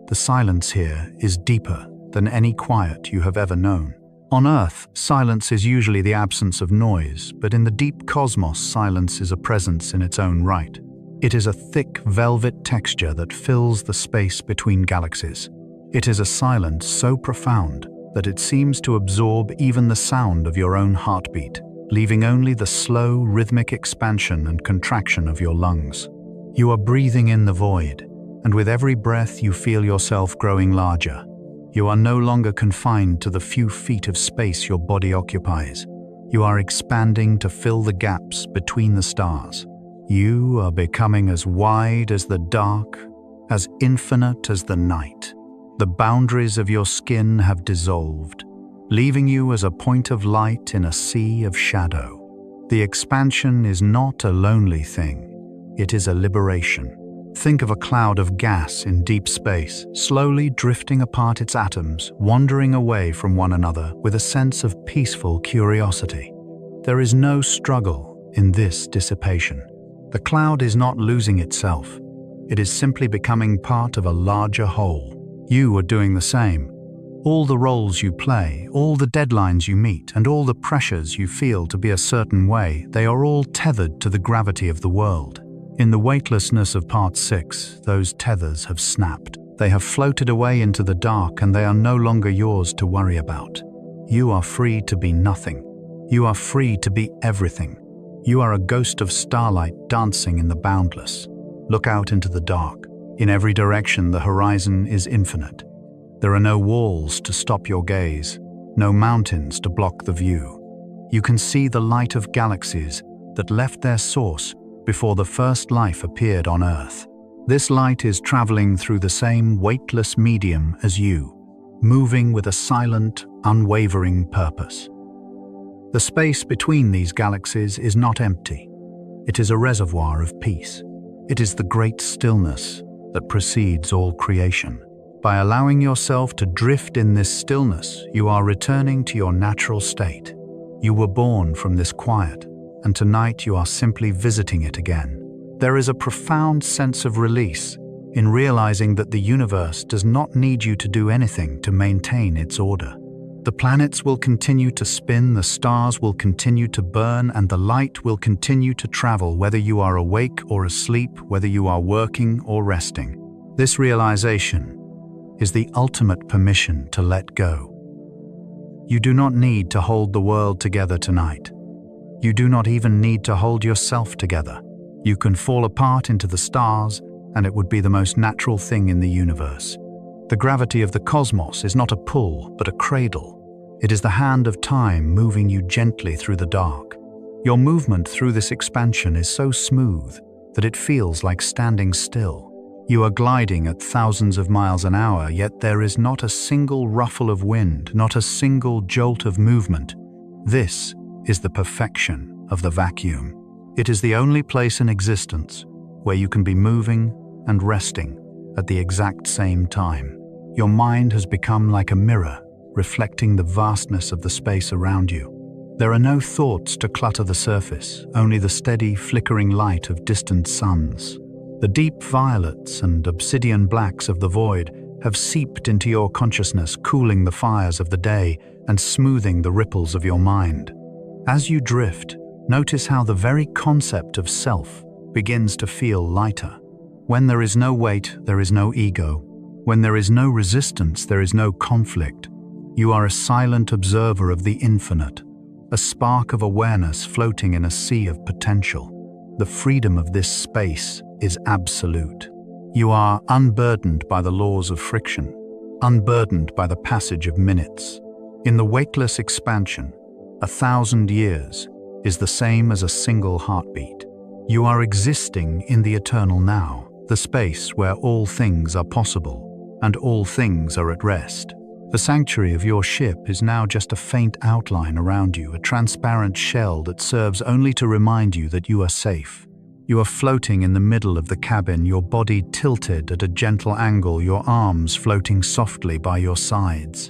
The silence here is deeper than any quiet you have ever known. On Earth, silence is usually the absence of noise, but in the deep cosmos, silence is a presence in its own right. It is a thick velvet texture that fills the space between galaxies. It is a silence so profound that it seems to absorb even the sound of your own heartbeat, leaving only the slow, rhythmic expansion and contraction of your lungs. You are breathing in the void, and with every breath you feel yourself growing larger. You are no longer confined to the few feet of space your body occupies. You are expanding to fill the gaps between the stars. You are becoming as wide as the dark, as infinite as the night. The boundaries of your skin have dissolved, leaving you as a point of light in a sea of shadow. The expansion is not a lonely thing, it is a liberation. Think of a cloud of gas in deep space, slowly drifting apart its atoms, wandering away from one another with a sense of peaceful curiosity. There is no struggle in this dissipation. The cloud is not losing itself. It is simply becoming part of a larger whole. You are doing the same. All the roles you play, all the deadlines you meet, and all the pressures you feel to be a certain way, they are all tethered to the gravity of the world. In the weightlessness of Part 6, those tethers have snapped. They have floated away into the dark, and they are no longer yours to worry about. You are free to be nothing. You are free to be everything. You are a ghost of starlight dancing in the boundless. Look out into the dark. In every direction, the horizon is infinite. There are no walls to stop your gaze, no mountains to block the view. You can see the light of galaxies that left their source before the first life appeared on Earth. This light is traveling through the same weightless medium as you, moving with a silent, unwavering purpose. The space between these galaxies is not empty. It is a reservoir of peace. It is the great stillness that precedes all creation. By allowing yourself to drift in this stillness, you are returning to your natural state. You were born from this quiet, and tonight you are simply visiting it again. There is a profound sense of release in realizing that the universe does not need you to do anything to maintain its order. The planets will continue to spin, the stars will continue to burn, and the light will continue to travel whether you are awake or asleep, whether you are working or resting. This realization is the ultimate permission to let go. You do not need to hold the world together tonight. You do not even need to hold yourself together. You can fall apart into the stars, and it would be the most natural thing in the universe. The gravity of the cosmos is not a pull, but a cradle. It is the hand of time moving you gently through the dark. Your movement through this expansion is so smooth that it feels like standing still. You are gliding at thousands of miles an hour, yet there is not a single ruffle of wind, not a single jolt of movement. This is the perfection of the vacuum. It is the only place in existence where you can be moving and resting at the exact same time. Your mind has become like a mirror, reflecting the vastness of the space around you. There are no thoughts to clutter the surface, only the steady, flickering light of distant suns. The deep violets and obsidian blacks of the void have seeped into your consciousness, cooling the fires of the day and smoothing the ripples of your mind. As you drift, notice how the very concept of self begins to feel lighter. When there is no weight, there is no ego. When there is no resistance, there is no conflict. You are a silent observer of the infinite, a spark of awareness floating in a sea of potential. The freedom of this space is absolute. You are unburdened by the laws of friction, unburdened by the passage of minutes. In the weightless expansion, 1,000 years is the same as a single heartbeat. You are existing in the eternal now, the space where all things are possible and all things are at rest. The sanctuary of your ship is now just a faint outline around you, a transparent shell that serves only to remind you that you are safe. You are floating in the middle of the cabin, your body tilted at a gentle angle, your arms floating softly by your sides.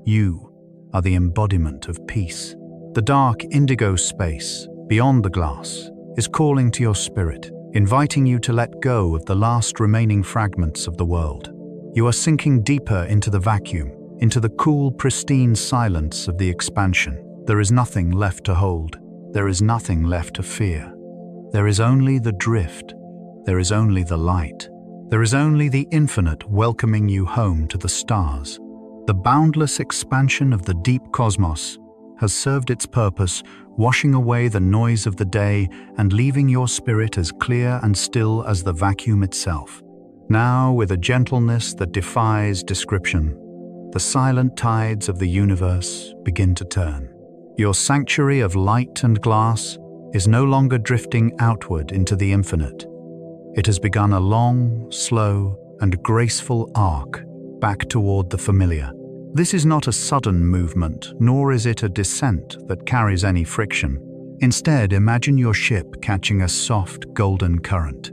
You are the embodiment of peace. The dark indigo space, beyond the glass, is calling to your spirit, inviting you to let go of the last remaining fragments of the world. You are sinking deeper into the vacuum, into the cool, pristine silence of the expansion. There is nothing left to hold. There is nothing left to fear. There is only the drift. There is only the light. There is only the infinite welcoming you home to the stars. The boundless expansion of the deep cosmos has served its purpose, washing away the noise of the day and leaving your spirit as clear and still as the vacuum itself. Now, with a gentleness that defies description, the silent tides of the universe begin to turn. Your sanctuary of light and glass is no longer drifting outward into the infinite. It has begun a long, slow, and graceful arc back toward the familiar. This is not a sudden movement, nor is it a descent that carries any friction. Instead, imagine your ship catching a soft, golden current,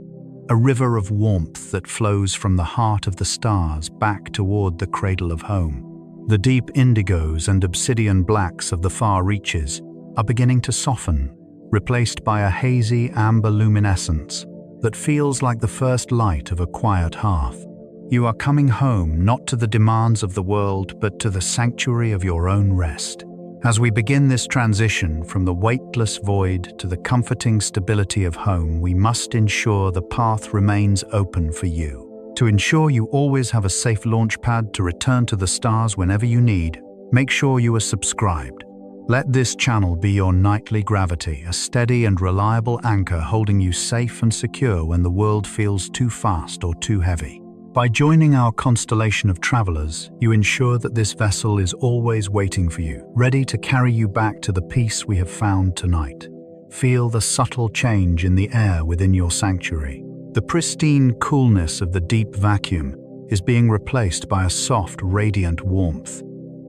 a river of warmth that flows from the heart of the stars back toward the cradle of home. The deep indigos and obsidian blacks of the far reaches are beginning to soften, replaced by a hazy amber luminescence that feels like the first light of a quiet hearth. You are coming home not to the demands of the world, but to the sanctuary of your own rest. As we begin this transition from the weightless void to the comforting stability of home, we must ensure the path remains open for you. To ensure you always have a safe launch pad to return to the stars whenever you need, make sure you are subscribed. Let this channel be your nightly gravity, a steady and reliable anchor holding you safe and secure when the world feels too fast or too heavy. By joining our constellation of travelers, you ensure that this vessel is always waiting for you, ready to carry you back to the peace we have found tonight. Feel the subtle change in the air within your sanctuary. The pristine coolness of the deep vacuum is being replaced by a soft, radiant warmth.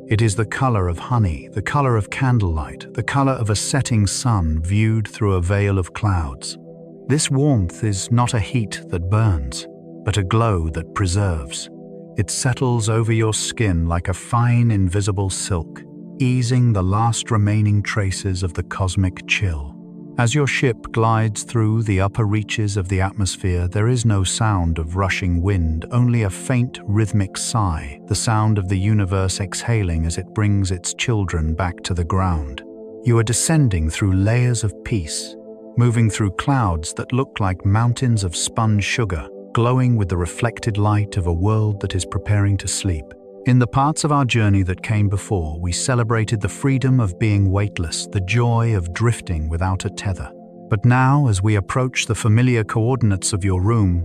It is the color of honey, the color of candlelight, the color of a setting sun viewed through a veil of clouds. This warmth is not a heat that burns, but a glow that preserves. It settles over your skin like a fine, invisible silk, easing the last remaining traces of the cosmic chill. As your ship glides through the upper reaches of the atmosphere, there is no sound of rushing wind, only a faint rhythmic sigh, the sound of the universe exhaling as it brings its children back to the ground. You are descending through layers of peace, moving through clouds that look like mountains of spun sugar, glowing with the reflected light of a world that is preparing to sleep. In the parts of our journey that came before, we celebrated the freedom of being weightless, the joy of drifting without a tether. But now, as we approach the familiar coordinates of your room,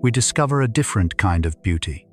we discover a different kind of beauty.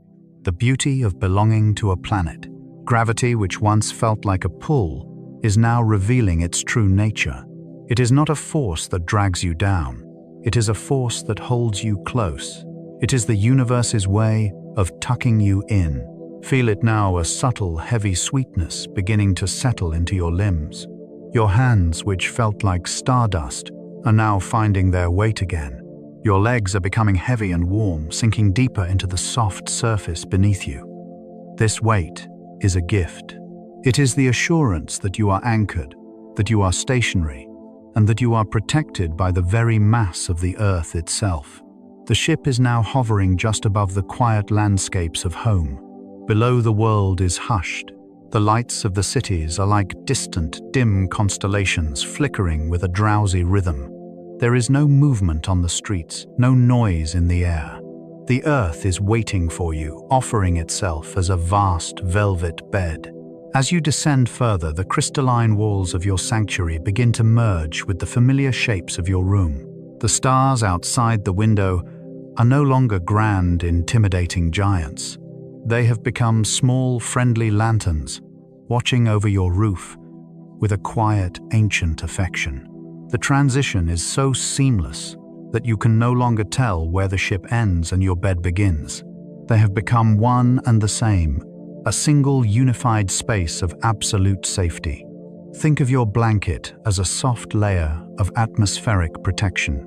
The beauty of belonging to a planet. Gravity, which once felt like a pull, is now revealing its true nature. It is not a force that drags you down. It is a force that holds you close. It is the universe's way of tucking you in. Feel it now, a subtle, heavy sweetness beginning to settle into your limbs. Your hands, which felt like stardust, are now finding their weight again. Your legs are becoming heavy and warm, sinking deeper into the soft surface beneath you. This weight is a gift. It is the assurance that you are anchored, that you are stationary, and that you are protected by the very mass of the Earth itself. The ship is now hovering just above the quiet landscapes of home. Below, the world is hushed. The lights of the cities are like distant, dim constellations flickering with a drowsy rhythm. There is no movement on the streets, no noise in the air. The earth is waiting for you, offering itself as a vast velvet bed. As you descend further, the crystalline walls of your sanctuary begin to merge with the familiar shapes of your room. The stars outside the window are no longer grand, intimidating giants. They have become small, friendly lanterns, watching over your roof with a quiet, ancient affection. The transition is so seamless that you can no longer tell where the ship ends and your bed begins. They have become one and the same, a single unified space of absolute safety. Think of your blanket as a soft layer of atmospheric protection.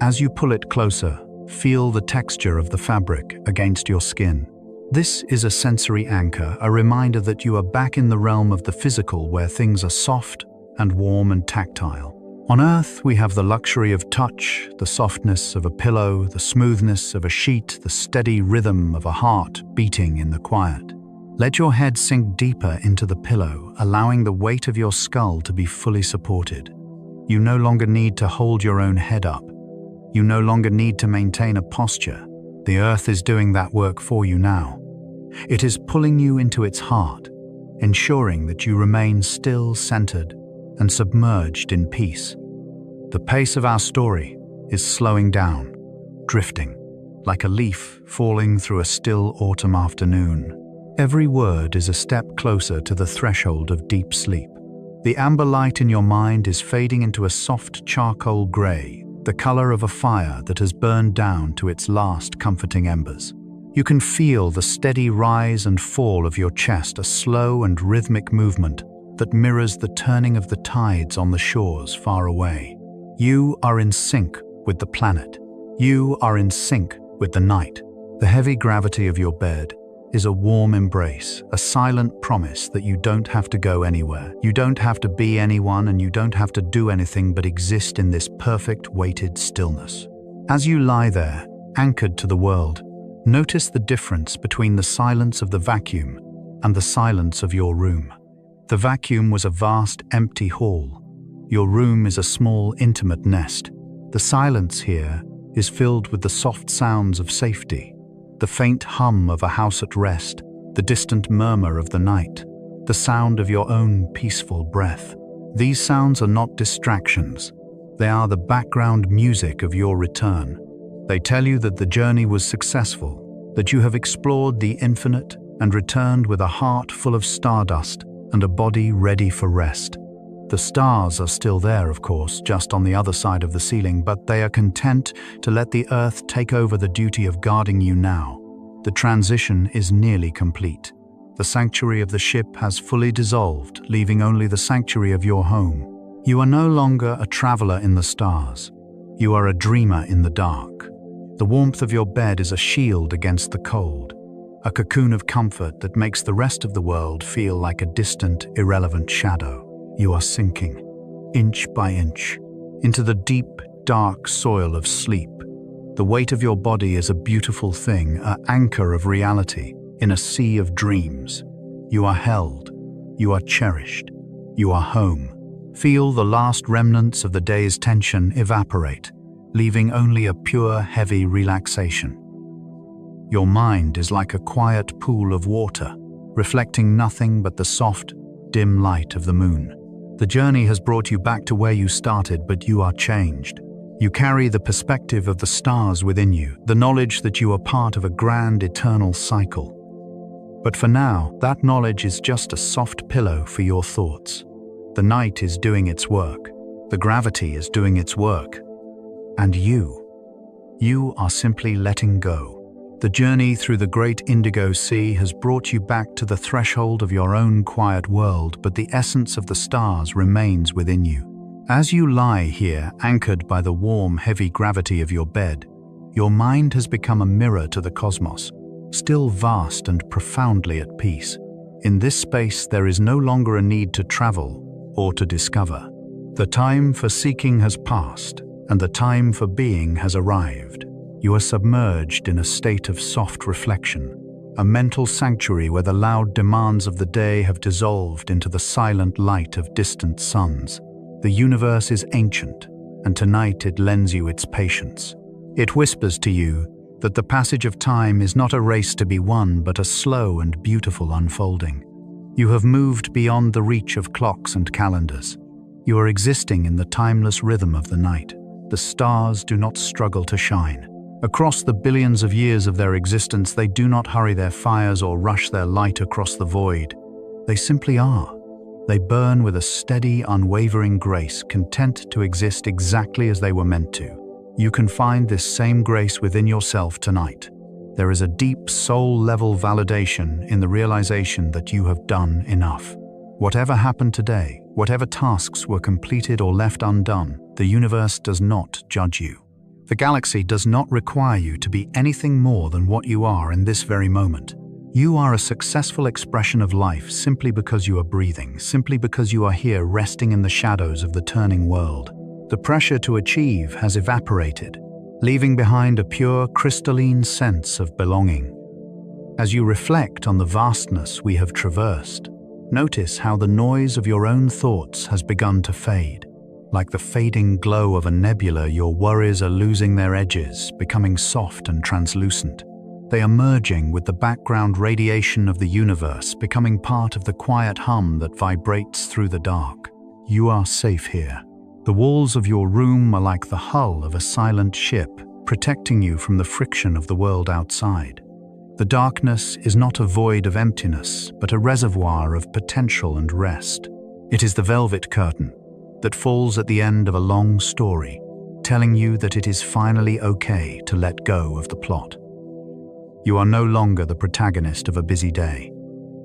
As you pull it closer, feel the texture of the fabric against your skin. This is a sensory anchor, a reminder that you are back in the realm of the physical, where things are soft and warm and tactile. On Earth, we have the luxury of touch, the softness of a pillow, the smoothness of a sheet, the steady rhythm of a heart beating in the quiet. Let your head sink deeper into the pillow, allowing the weight of your skull to be fully supported. You no longer need to hold your own head up. You no longer need to maintain a posture. The earth is doing that work for you now. It is pulling you into its heart, ensuring that you remain still, centered, and submerged in peace. The pace of our story is slowing down, drifting, like a leaf falling through a still autumn afternoon. Every word is a step closer to the threshold of deep sleep. The amber light in your mind is fading into a soft charcoal gray, the color of a fire that has burned down to its last comforting embers. You can feel the steady rise and fall of your chest, a slow and rhythmic movement that mirrors the turning of the tides on the shores far away. You are in sync with the planet. You are in sync with the night. The heavy gravity of your bed is a warm embrace, a silent promise that you don't have to go anywhere. You don't have to be anyone, and you don't have to do anything but exist in this perfect weighted stillness. As you lie there, anchored to the world, notice the difference between the silence of the vacuum and the silence of your room. The vacuum was a vast, empty hall. Your room is a small, intimate nest. The silence here is filled with the soft sounds of safety, the faint hum of a house at rest, the distant murmur of the night, the sound of your own peaceful breath. These sounds are not distractions. They are the background music of your return. They tell you that the journey was successful, that you have explored the infinite and returned with a heart full of stardust and a body ready for rest. The stars are still there, of course, just on the other side of the ceiling, but they are content to let the earth take over the duty of guarding you now. The transition is nearly complete. The sanctuary of the ship has fully dissolved, leaving only the sanctuary of your home. You are no longer a traveler in the stars. You are a dreamer in the dark. The warmth of your bed is a shield against the cold, a cocoon of comfort that makes the rest of the world feel like a distant, irrelevant shadow. You are sinking, inch by inch, into the deep, dark soil of sleep. The weight of your body is a beautiful thing, an anchor of reality in a sea of dreams. You are held, you are cherished, you are home. Feel the last remnants of the day's tension evaporate, leaving only a pure, heavy relaxation. Your mind is like a quiet pool of water, reflecting nothing but the soft, dim light of the moon. The journey has brought you back to where you started, but you are changed. You carry the perspective of the stars within you, the knowledge that you are part of a grand, eternal cycle. But for now, that knowledge is just a soft pillow for your thoughts. The night is doing its work. The gravity is doing its work. And you are simply letting go. The journey through the great indigo sea has brought you back to the threshold of your own quiet world, but the essence of the stars remains within you. As you lie here, anchored by the warm, heavy gravity of your bed, your mind has become a mirror to the cosmos, still vast and profoundly at peace. In this space, there is no longer a need to travel or to discover. The time for seeking has passed, and the time for being has arrived. You are submerged in a state of soft reflection, a mental sanctuary where the loud demands of the day have dissolved into the silent light of distant suns. The universe is ancient, and tonight it lends you its patience. It whispers to you that the passage of time is not a race to be won, but a slow and beautiful unfolding. You have moved beyond the reach of clocks and calendars. You are existing in the timeless rhythm of the night. The stars do not struggle to shine. Across the billions of years of their existence, they do not hurry their fires or rush their light across the void. They simply are. They burn with a steady, unwavering grace, content to exist exactly as they were meant to. You can find this same grace within yourself tonight. There is a deep, soul-level validation in the realization that you have done enough. Whatever happened today, whatever tasks were completed or left undone, the universe does not judge you. The galaxy does not require you to be anything more than what you are in this very moment. You are a successful expression of life simply because you are breathing, simply because you are here resting in the shadows of the turning world. The pressure to achieve has evaporated, leaving behind a pure, crystalline sense of belonging. As you reflect on the vastness we have traversed, notice how the noise of your own thoughts has begun to fade. Like the fading glow of a nebula, your worries are losing their edges, becoming soft and translucent. They are merging with the background radiation of the universe, becoming part of the quiet hum that vibrates through the dark. You are safe here. The walls of your room are like the hull of a silent ship, protecting you from the friction of the world outside. The darkness is not a void of emptiness, but a reservoir of potential and rest. It is the velvet curtain that falls at the end of a long story, telling you that it is finally okay to let go of the plot. You are no longer the protagonist of a busy day.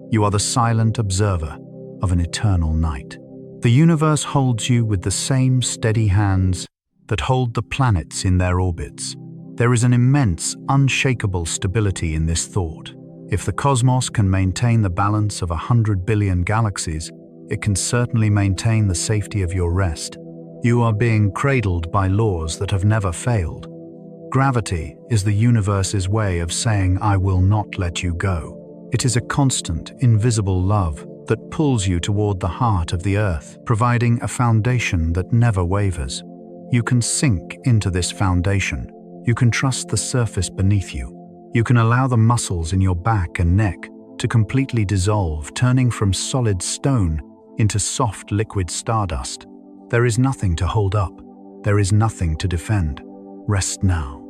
You are the silent observer of an eternal night. The universe holds you with the same steady hands that hold the planets in their orbits. There is an immense, unshakable stability in this thought. If the cosmos can maintain the balance of 100 billion galaxies, it can certainly maintain the safety of your rest. You are being cradled by laws that have never failed. Gravity is the universe's way of saying, "I will not let you go." It is a constant, invisible love that pulls you toward the heart of the earth, providing a foundation that never wavers. You can sink into this foundation. You can trust the surface beneath you. You can allow the muscles in your back and neck to completely dissolve, turning from solid stone into soft liquid stardust. There is nothing to hold up. There is nothing to defend. Rest now.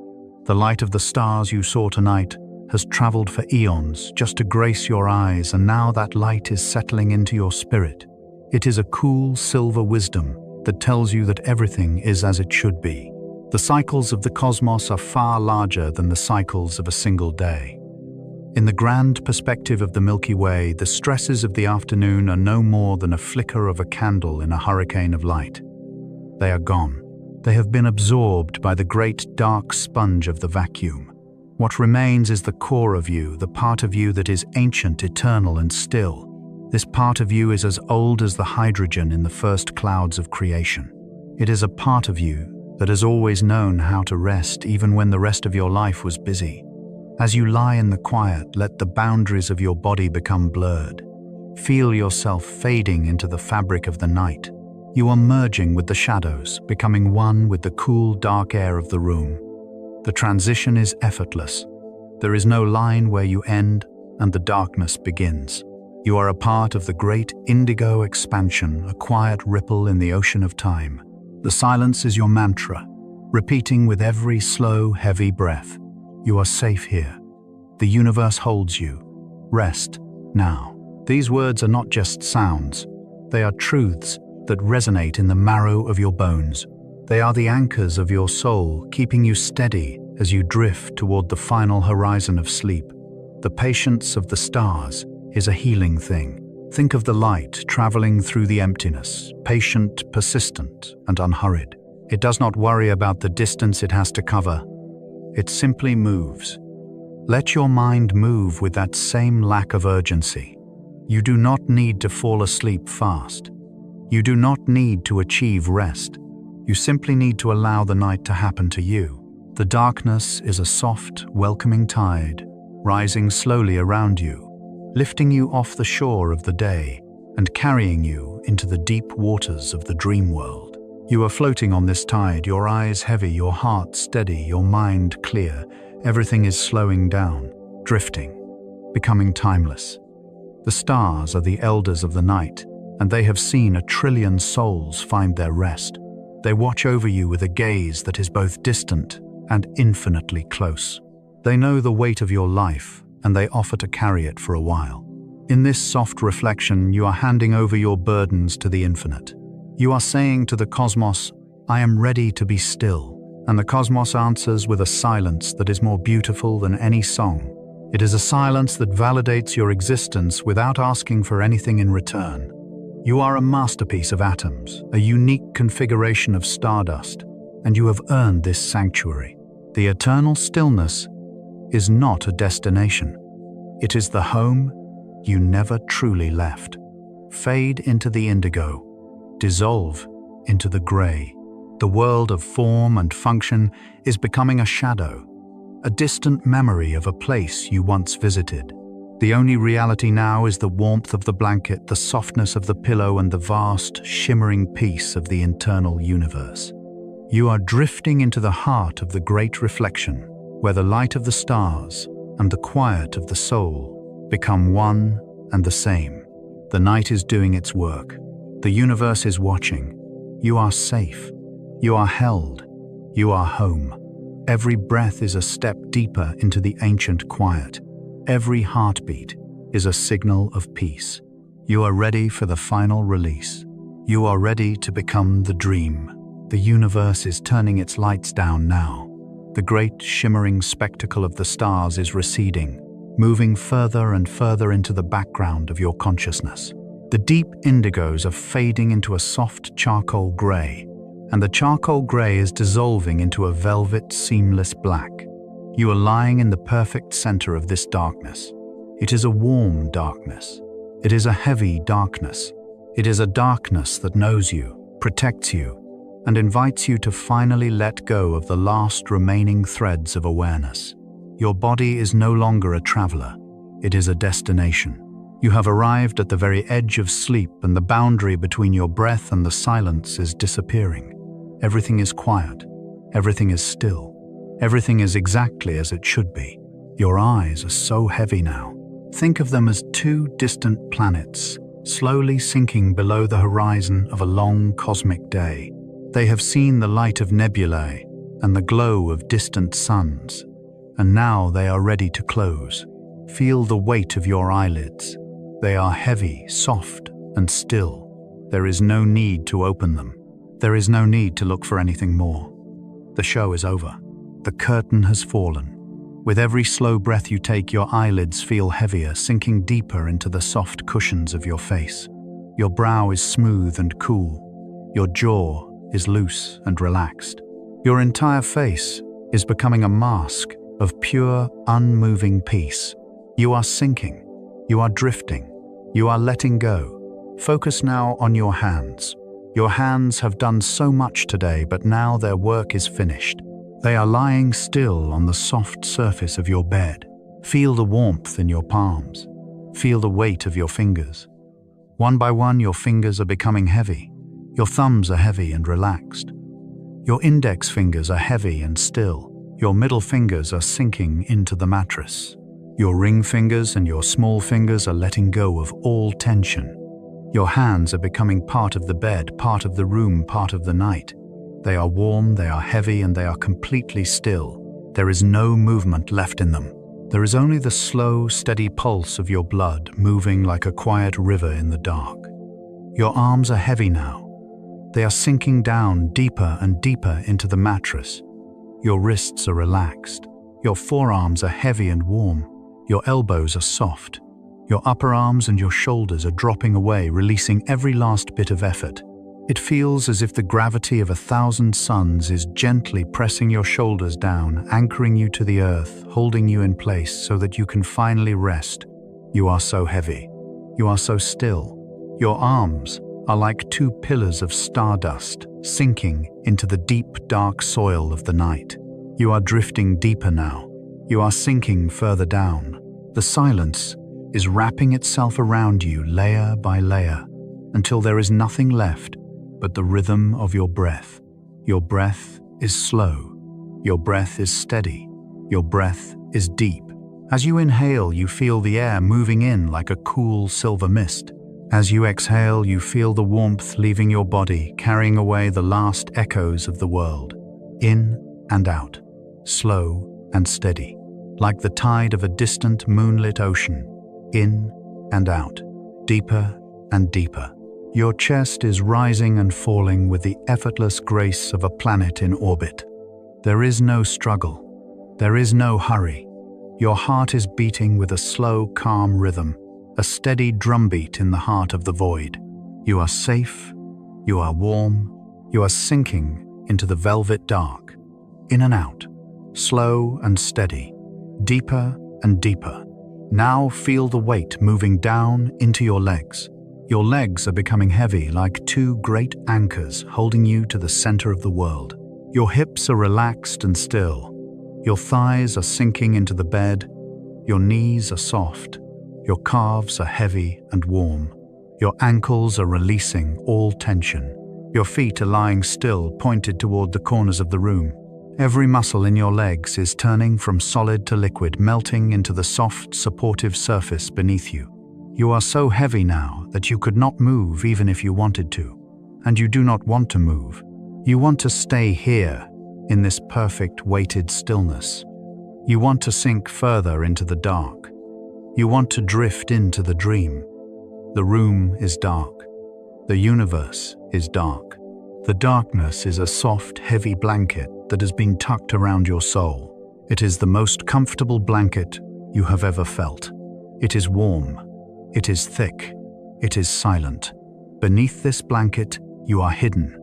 The light of the stars you saw tonight has traveled for eons just to grace your eyes, and now that light is settling into your spirit. It is a cool silver wisdom that tells you that everything is as it should be. The cycles of the cosmos are far larger than the cycles of a single day. In the grand perspective of the Milky Way, the stresses of the afternoon are no more than a flicker of a candle in a hurricane of light. They are gone. They have been absorbed by the great dark sponge of the vacuum. What remains is the core of you, the part of you that is ancient, eternal, and still. This part of you is as old as the hydrogen in the first clouds of creation. It is a part of you that has always known how to rest even when the rest of your life was busy. As you lie in the quiet, let the boundaries of your body become blurred. Feel yourself fading into the fabric of the night. You are merging with the shadows, becoming one with the cool, dark air of the room. The transition is effortless. There is no line where you end and the darkness begins. You are a part of the great indigo expansion, a quiet ripple in the ocean of time. The silence is your mantra, repeating with every slow, heavy breath. You are safe here. The universe holds you. Rest now. These words are not just sounds. They are truths that resonate in the marrow of your bones. They are the anchors of your soul, keeping you steady as you drift toward the final horizon of sleep. The patience of the stars is a healing thing. Think of the light traveling through the emptiness, patient, persistent, and unhurried. It does not worry about the distance it has to cover. It simply moves. Let your mind move with that same lack of urgency. You do not need to fall asleep fast. You do not need to achieve rest. You simply need to allow the night to happen to you. The darkness is a soft, welcoming tide, rising slowly around you, lifting you off the shore of the day and carrying you into the deep waters of the dream world. You are floating on this tide, your eyes heavy, your heart steady, your mind clear. Everything is slowing down, drifting, becoming timeless. The stars are the elders of the night, and they have seen 1 trillion souls find their rest. They watch over you with a gaze that is both distant and infinitely close. They know the weight of your life, and they offer to carry it for a while. In this soft reflection, you are handing over your burdens to the infinite. You are saying to the cosmos, "I am ready to be still." And the cosmos answers with a silence that is more beautiful than any song. It is a silence that validates your existence without asking for anything in return. You are a masterpiece of atoms, a unique configuration of stardust, and you have earned this sanctuary. The eternal stillness is not a destination. It is the home you never truly left. Fade into the indigo, dissolve into the gray. The world of form and function is becoming a shadow, a distant memory of a place you once visited. The only reality now is the warmth of the blanket, the softness of the pillow, and the vast, shimmering peace of the internal universe. You are drifting into the heart of the great reflection, where the light of the stars and the quiet of the soul become one and the same. The night is doing its work. The universe is watching. You are safe. You are held. You are home. Every breath is a step deeper into the ancient quiet. Every heartbeat is a signal of peace. You are ready for the final release. You are ready to become the dream. The universe is turning its lights down now. The great shimmering spectacle of the stars is receding, moving further and further into the background of your consciousness. The deep indigos are fading into a soft charcoal gray, and the charcoal gray is dissolving into a velvet, seamless black. You are lying in the perfect center of this darkness. It is a warm darkness. It is a heavy darkness. It is a darkness that knows you, protects you, and invites you to finally let go of the last remaining threads of awareness. Your body is no longer a traveler. It is a destination. You have arrived at the very edge of sleep, and the boundary between your breath and the silence is disappearing. Everything is quiet. Everything is still. Everything is exactly as it should be. Your eyes are so heavy now. Think of them as two distant planets, slowly sinking below the horizon of a long cosmic day. They have seen the light of nebulae and the glow of distant suns, and now they are ready to close. Feel the weight of your eyelids. They are heavy, soft, and still. There is no need to open them. There is no need to look for anything more. The show is over. The curtain has fallen. With every slow breath you take, your eyelids feel heavier, sinking deeper into the soft cushions of your face. Your brow is smooth and cool. Your jaw is loose and relaxed. Your entire face is becoming a mask of pure, unmoving peace. You are sinking. You are drifting. You are letting go. Focus now on your hands. Your hands have done so much today, but now their work is finished. They are lying still on the soft surface of your bed. Feel the warmth in your palms. Feel the weight of your fingers. One by one, your fingers are becoming heavy. Your thumbs are heavy and relaxed. Your index fingers are heavy and still. Your middle fingers are sinking into the mattress. Your ring fingers and your small fingers are letting go of all tension. Your hands are becoming part of the bed, part of the room, part of the night. They are warm, they are heavy, and they are completely still. There is no movement left in them. There is only the slow, steady pulse of your blood moving like a quiet river in the dark. Your arms are heavy now. They are sinking down deeper and deeper into the mattress. Your wrists are relaxed. Your forearms are heavy and warm. Your elbows are soft. Your upper arms and your shoulders are dropping away, releasing every last bit of effort. It feels as if the gravity of 1,000 suns is gently pressing your shoulders down, anchoring you to the earth, holding you in place so that you can finally rest. You are so heavy. You are so still. Your arms are like two pillars of stardust, sinking into the deep, dark soil of the night. You are drifting deeper now. You are sinking further down. The silence is wrapping itself around you layer by layer, until there is nothing left but the rhythm of your breath. Your breath is slow. Your breath is steady. Your breath is deep. As you inhale, you feel the air moving in like a cool silver mist. As you exhale, you feel the warmth leaving your body, carrying away the last echoes of the world. In and out, slow and steady, like the tide of a distant moonlit ocean. In and out, deeper and deeper. Your chest is rising and falling with the effortless grace of a planet in orbit. There is no struggle. There is no hurry. Your heart is beating with a slow, calm rhythm, a steady drumbeat in the heart of the void. You are safe. You are warm. You are sinking into the velvet dark. In and out, slow and steady, deeper and deeper. Now feel the weight moving down into your legs. Your legs are becoming heavy like two great anchors holding you to the center of the world. Your hips are relaxed and still. Your thighs are sinking into the bed. Your knees are soft. Your calves are heavy and warm. Your ankles are releasing all tension. Your feet are lying still, pointed toward the corners of the room. Every muscle in your legs is turning from solid to liquid, melting into the soft, supportive surface beneath you. You are so heavy now that you could not move even if you wanted to. And you do not want to move. You want to stay here, in this perfect weighted stillness. You want to sink further into the dark. You want to drift into the dream. The room is dark. The universe is dark. The darkness is a soft, heavy blanket that has been tucked around your soul. It is the most comfortable blanket you have ever felt. It is warm. It is thick. It is silent. Beneath this blanket, you are hidden.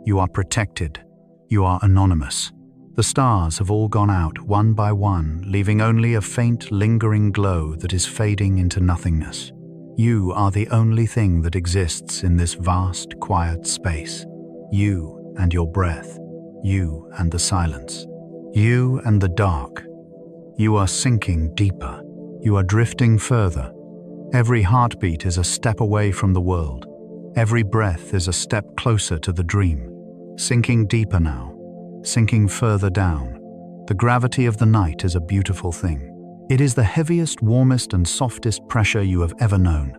You are protected. You are anonymous. The stars have all gone out one by one, leaving only a faint, lingering glow that is fading into nothingness. You are the only thing that exists in this vast, quiet space. You and your breath. You and the silence. You and the dark. You are sinking deeper. You are drifting further. Every heartbeat is a step away from the world. Every breath is a step closer to the dream. Sinking deeper now, sinking further down. The gravity of the night is a beautiful thing. It is the heaviest, warmest, and softest pressure you have ever known.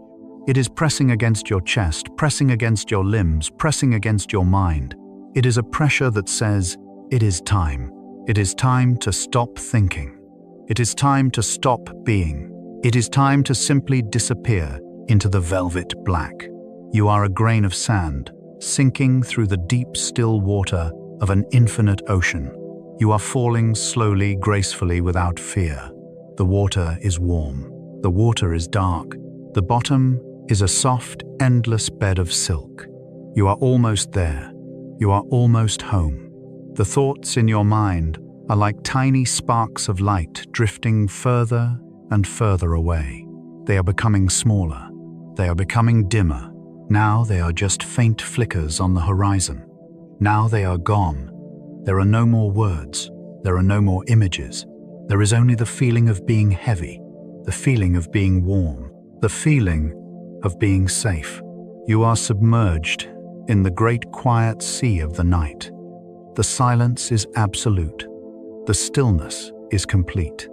It is pressing against your chest, pressing against your limbs, pressing against your mind. It is a pressure that says, it is time. It is time to stop thinking. It is time to stop being. It is time to simply disappear into the velvet black. You are a grain of sand, sinking through the deep, still water of an infinite ocean. You are falling slowly, gracefully, without fear. The water is warm. The water is dark. The bottom is a soft, endless bed of silk. You are almost there. You are almost home. The thoughts in your mind are like tiny sparks of light drifting further and further away. They are becoming smaller. They are becoming dimmer. Now they are just faint flickers on the horizon. Now they are gone. There are no more words. There are no more images. There is only the feeling of being heavy, the feeling of being warm, the feeling of being safe. You are submerged in the great quiet sea of the night. The silence is absolute. The stillness is complete.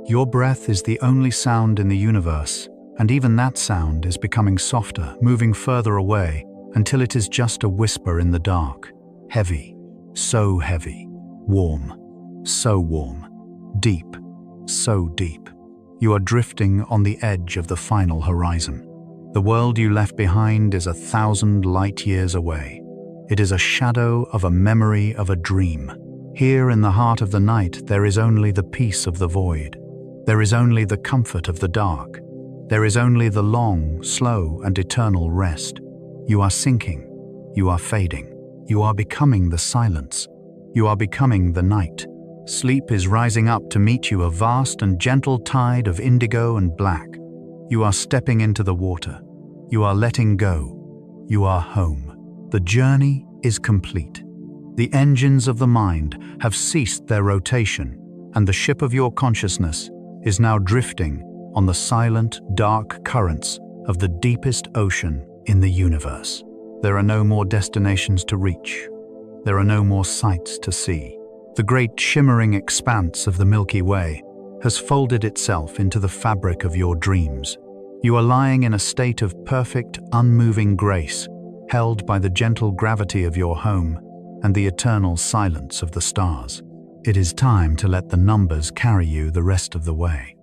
Your breath is the only sound in the universe, and even that sound is becoming softer, moving further away, until it is just a whisper in the dark. Heavy, so heavy. Warm, so warm. Deep, so deep. You are drifting on the edge of the final horizon. The world you left behind is 1,000 light years away. It is a shadow of a memory of a dream. Here in the heart of the night, there is only the peace of the void. There is only the comfort of the dark. There is only the long, slow, and eternal rest. You are sinking. You are fading. You are becoming the silence. You are becoming the night. Sleep is rising up to meet you, a vast and gentle tide of indigo and black. You are stepping into the water. You are letting go. You are home. The journey is complete. The engines of the mind have ceased their rotation, and the ship of your consciousness is now drifting on the silent, dark currents of the deepest ocean in the universe. There are no more destinations to reach. There are no more sights to see. The great shimmering expanse of the Milky Way has folded itself into the fabric of your dreams. You are lying in a state of perfect, unmoving grace, held by the gentle gravity of your home and the eternal silence of the stars. It is time to let the numbers carry you the rest of the way.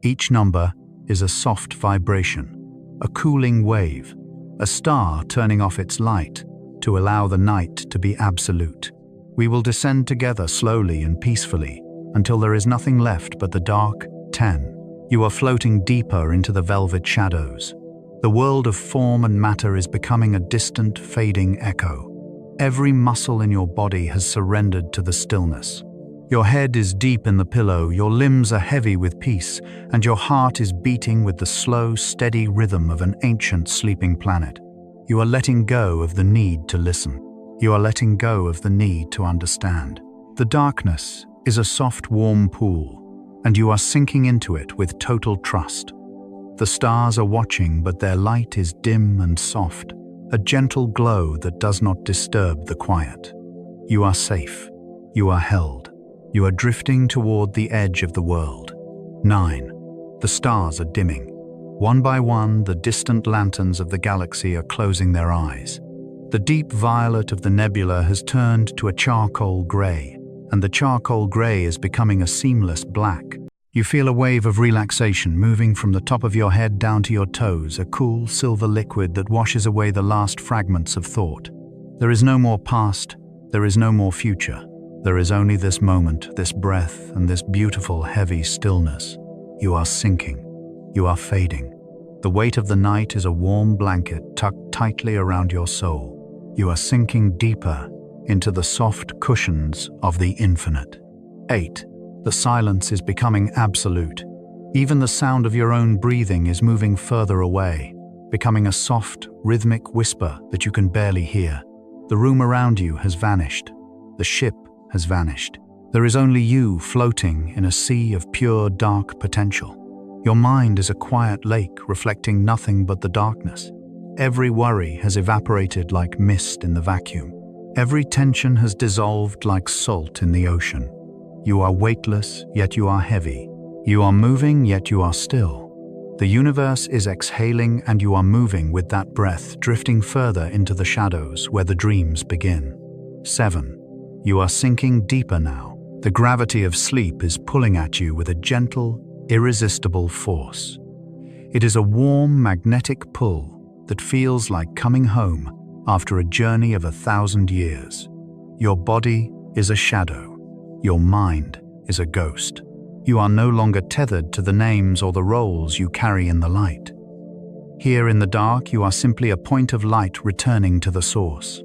Each number is a soft vibration, a cooling wave, a star turning off its light to allow the night to be absolute. We will descend together slowly and peacefully until there is nothing left but the dark 10. You are floating deeper into the velvet shadows. The world of form and matter is becoming a distant, fading echo. Every muscle in your body has surrendered to the stillness. Your head is deep in the pillow, your limbs are heavy with peace, and your heart is beating with the slow, steady rhythm of an ancient sleeping planet. You are letting go of the need to listen. You are letting go of the need to understand. The darkness is a soft, warm pool, and you are sinking into it with total trust. The stars are watching, but their light is dim and soft, a gentle glow that does not disturb the quiet. You are safe. You are held. You are drifting toward the edge of the world. 9. The stars are dimming. One by one, the distant lanterns of the galaxy are closing their eyes. The deep violet of the nebula has turned to a charcoal gray, and the charcoal gray is becoming a seamless black. You feel a wave of relaxation moving from the top of your head down to your toes, a cool silver liquid that washes away the last fragments of thought. There is no more past, there is no more future. There is only this moment, this breath, and this beautiful, heavy stillness. You are sinking. You are fading. The weight of the night is a warm blanket tucked tightly around your soul. You are sinking deeper into the soft cushions of the infinite. 8. The silence is becoming absolute. Even the sound of your own breathing is moving further away, becoming a soft, rhythmic whisper that you can barely hear. The room around you has vanished. The ship has vanished. There is only you floating in a sea of pure, dark potential. Your mind is a quiet lake reflecting nothing but the darkness. Every worry has evaporated like mist in the vacuum. Every tension has dissolved like salt in the ocean. You are weightless, yet you are heavy. You are moving, yet you are still. The universe is exhaling, and you are moving with that breath, drifting further into the shadows where the dreams begin. 7. You are sinking deeper now. The gravity of sleep is pulling at you with a gentle, irresistible force. It is a warm, magnetic pull that feels like coming home after a journey of 1,000 years. Your body is a shadow. Your mind is a ghost. You are no longer tethered to the names or the roles you carry in the light. Here in the dark, you are simply a point of light returning to the source.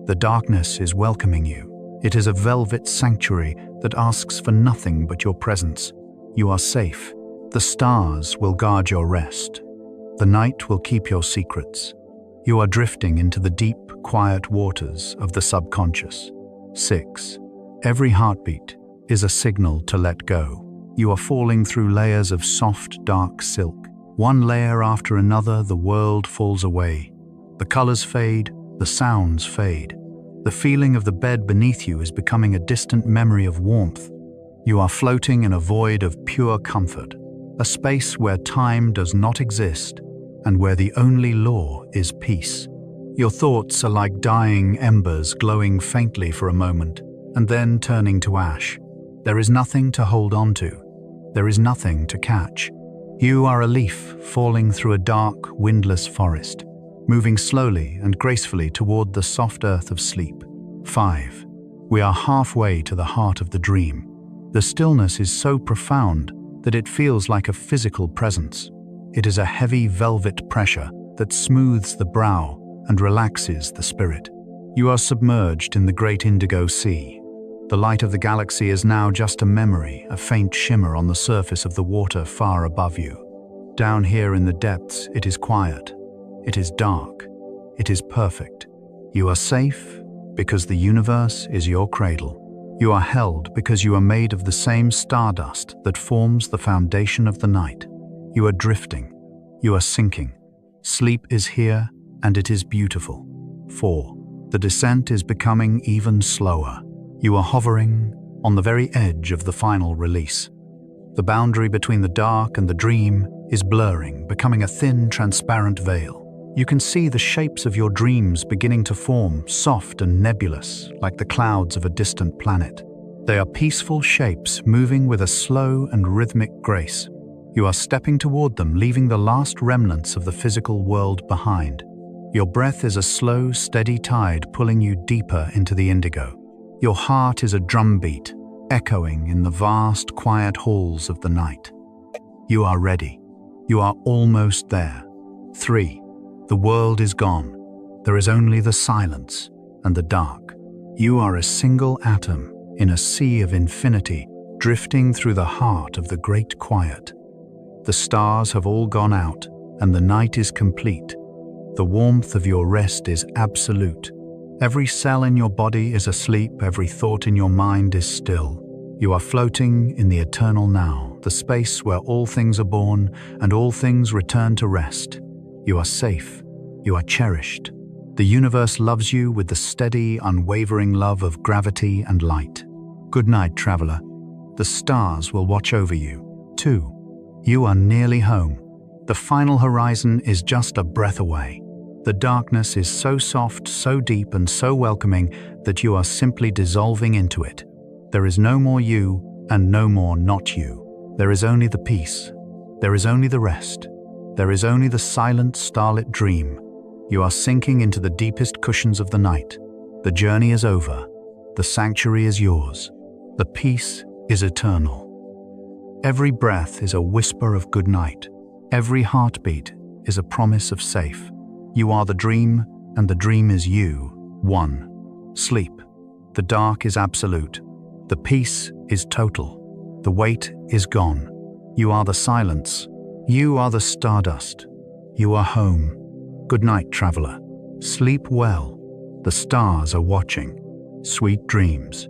The darkness is welcoming you. It is a velvet sanctuary that asks for nothing but your presence. You are safe. The stars will guard your rest. The night will keep your secrets. You are drifting into the deep, quiet waters of the subconscious. 6. Every heartbeat is a signal to let go. You are falling through layers of soft, dark silk. One layer after another, the world falls away. The colors fade, the sounds fade. The feeling of the bed beneath you is becoming a distant memory of warmth. You are floating in a void of pure comfort, a space where time does not exist and where the only law is peace. Your thoughts are like dying embers glowing faintly for a moment and then turning to ash. There is nothing to hold on to. There is nothing to catch. You are a leaf falling through a dark, windless forest, moving slowly and gracefully toward the soft earth of sleep. 5. We are halfway to the heart of the dream. The stillness is so profound that it feels like a physical presence. It is a heavy velvet pressure that smooths the brow and relaxes the spirit. You are submerged in the great indigo sea. The light of the galaxy is now just a memory, a faint shimmer on the surface of the water far above you. Down here in the depths, it is quiet. It is dark. It is perfect. You are safe because the universe is your cradle. You are held because you are made of the same stardust that forms the foundation of the night. You are drifting. You are sinking. Sleep is here, and it is beautiful. 4. The descent is becoming even slower. You are hovering on the very edge of the final release. The boundary between the dark and the dream is blurring, becoming a thin, transparent veil. You can see the shapes of your dreams beginning to form, soft and nebulous, like the clouds of a distant planet. They are peaceful shapes moving with a slow and rhythmic grace. You are stepping toward them, leaving the last remnants of the physical world behind. Your breath is a slow, steady tide pulling you deeper into the indigo. Your heart is a drumbeat, echoing in the vast, quiet halls of the night. You are ready. You are almost there. 3. The world is gone. There is only the silence and the dark. You are a single atom in a sea of infinity, drifting through the heart of the great quiet. The stars have all gone out, and the night is complete. The warmth of your rest is absolute. Every cell in your body is asleep, every thought in your mind is still. You are floating in the eternal now, the space where all things are born and all things return to rest. You are safe. You are cherished. The universe loves you with the steady, unwavering love of gravity and light. Good night, traveler. The stars will watch over you. 2. You are nearly home. The final horizon is just a breath away. The darkness is so soft, so deep, and so welcoming that you are simply dissolving into it. There is no more you and no more not you. There is only the peace. There is only the rest. There is only the silent, starlit dream. You are sinking into the deepest cushions of the night. The journey is over. The sanctuary is yours. The peace is eternal. Every breath is a whisper of good night. Every heartbeat is a promise of safe. You are the dream, and the dream is you. 1. Sleep. The dark is absolute. The peace is total. The weight is gone. You are the silence. You are the stardust. You are home. Good night, traveler. Sleep well. The stars are watching. Sweet dreams.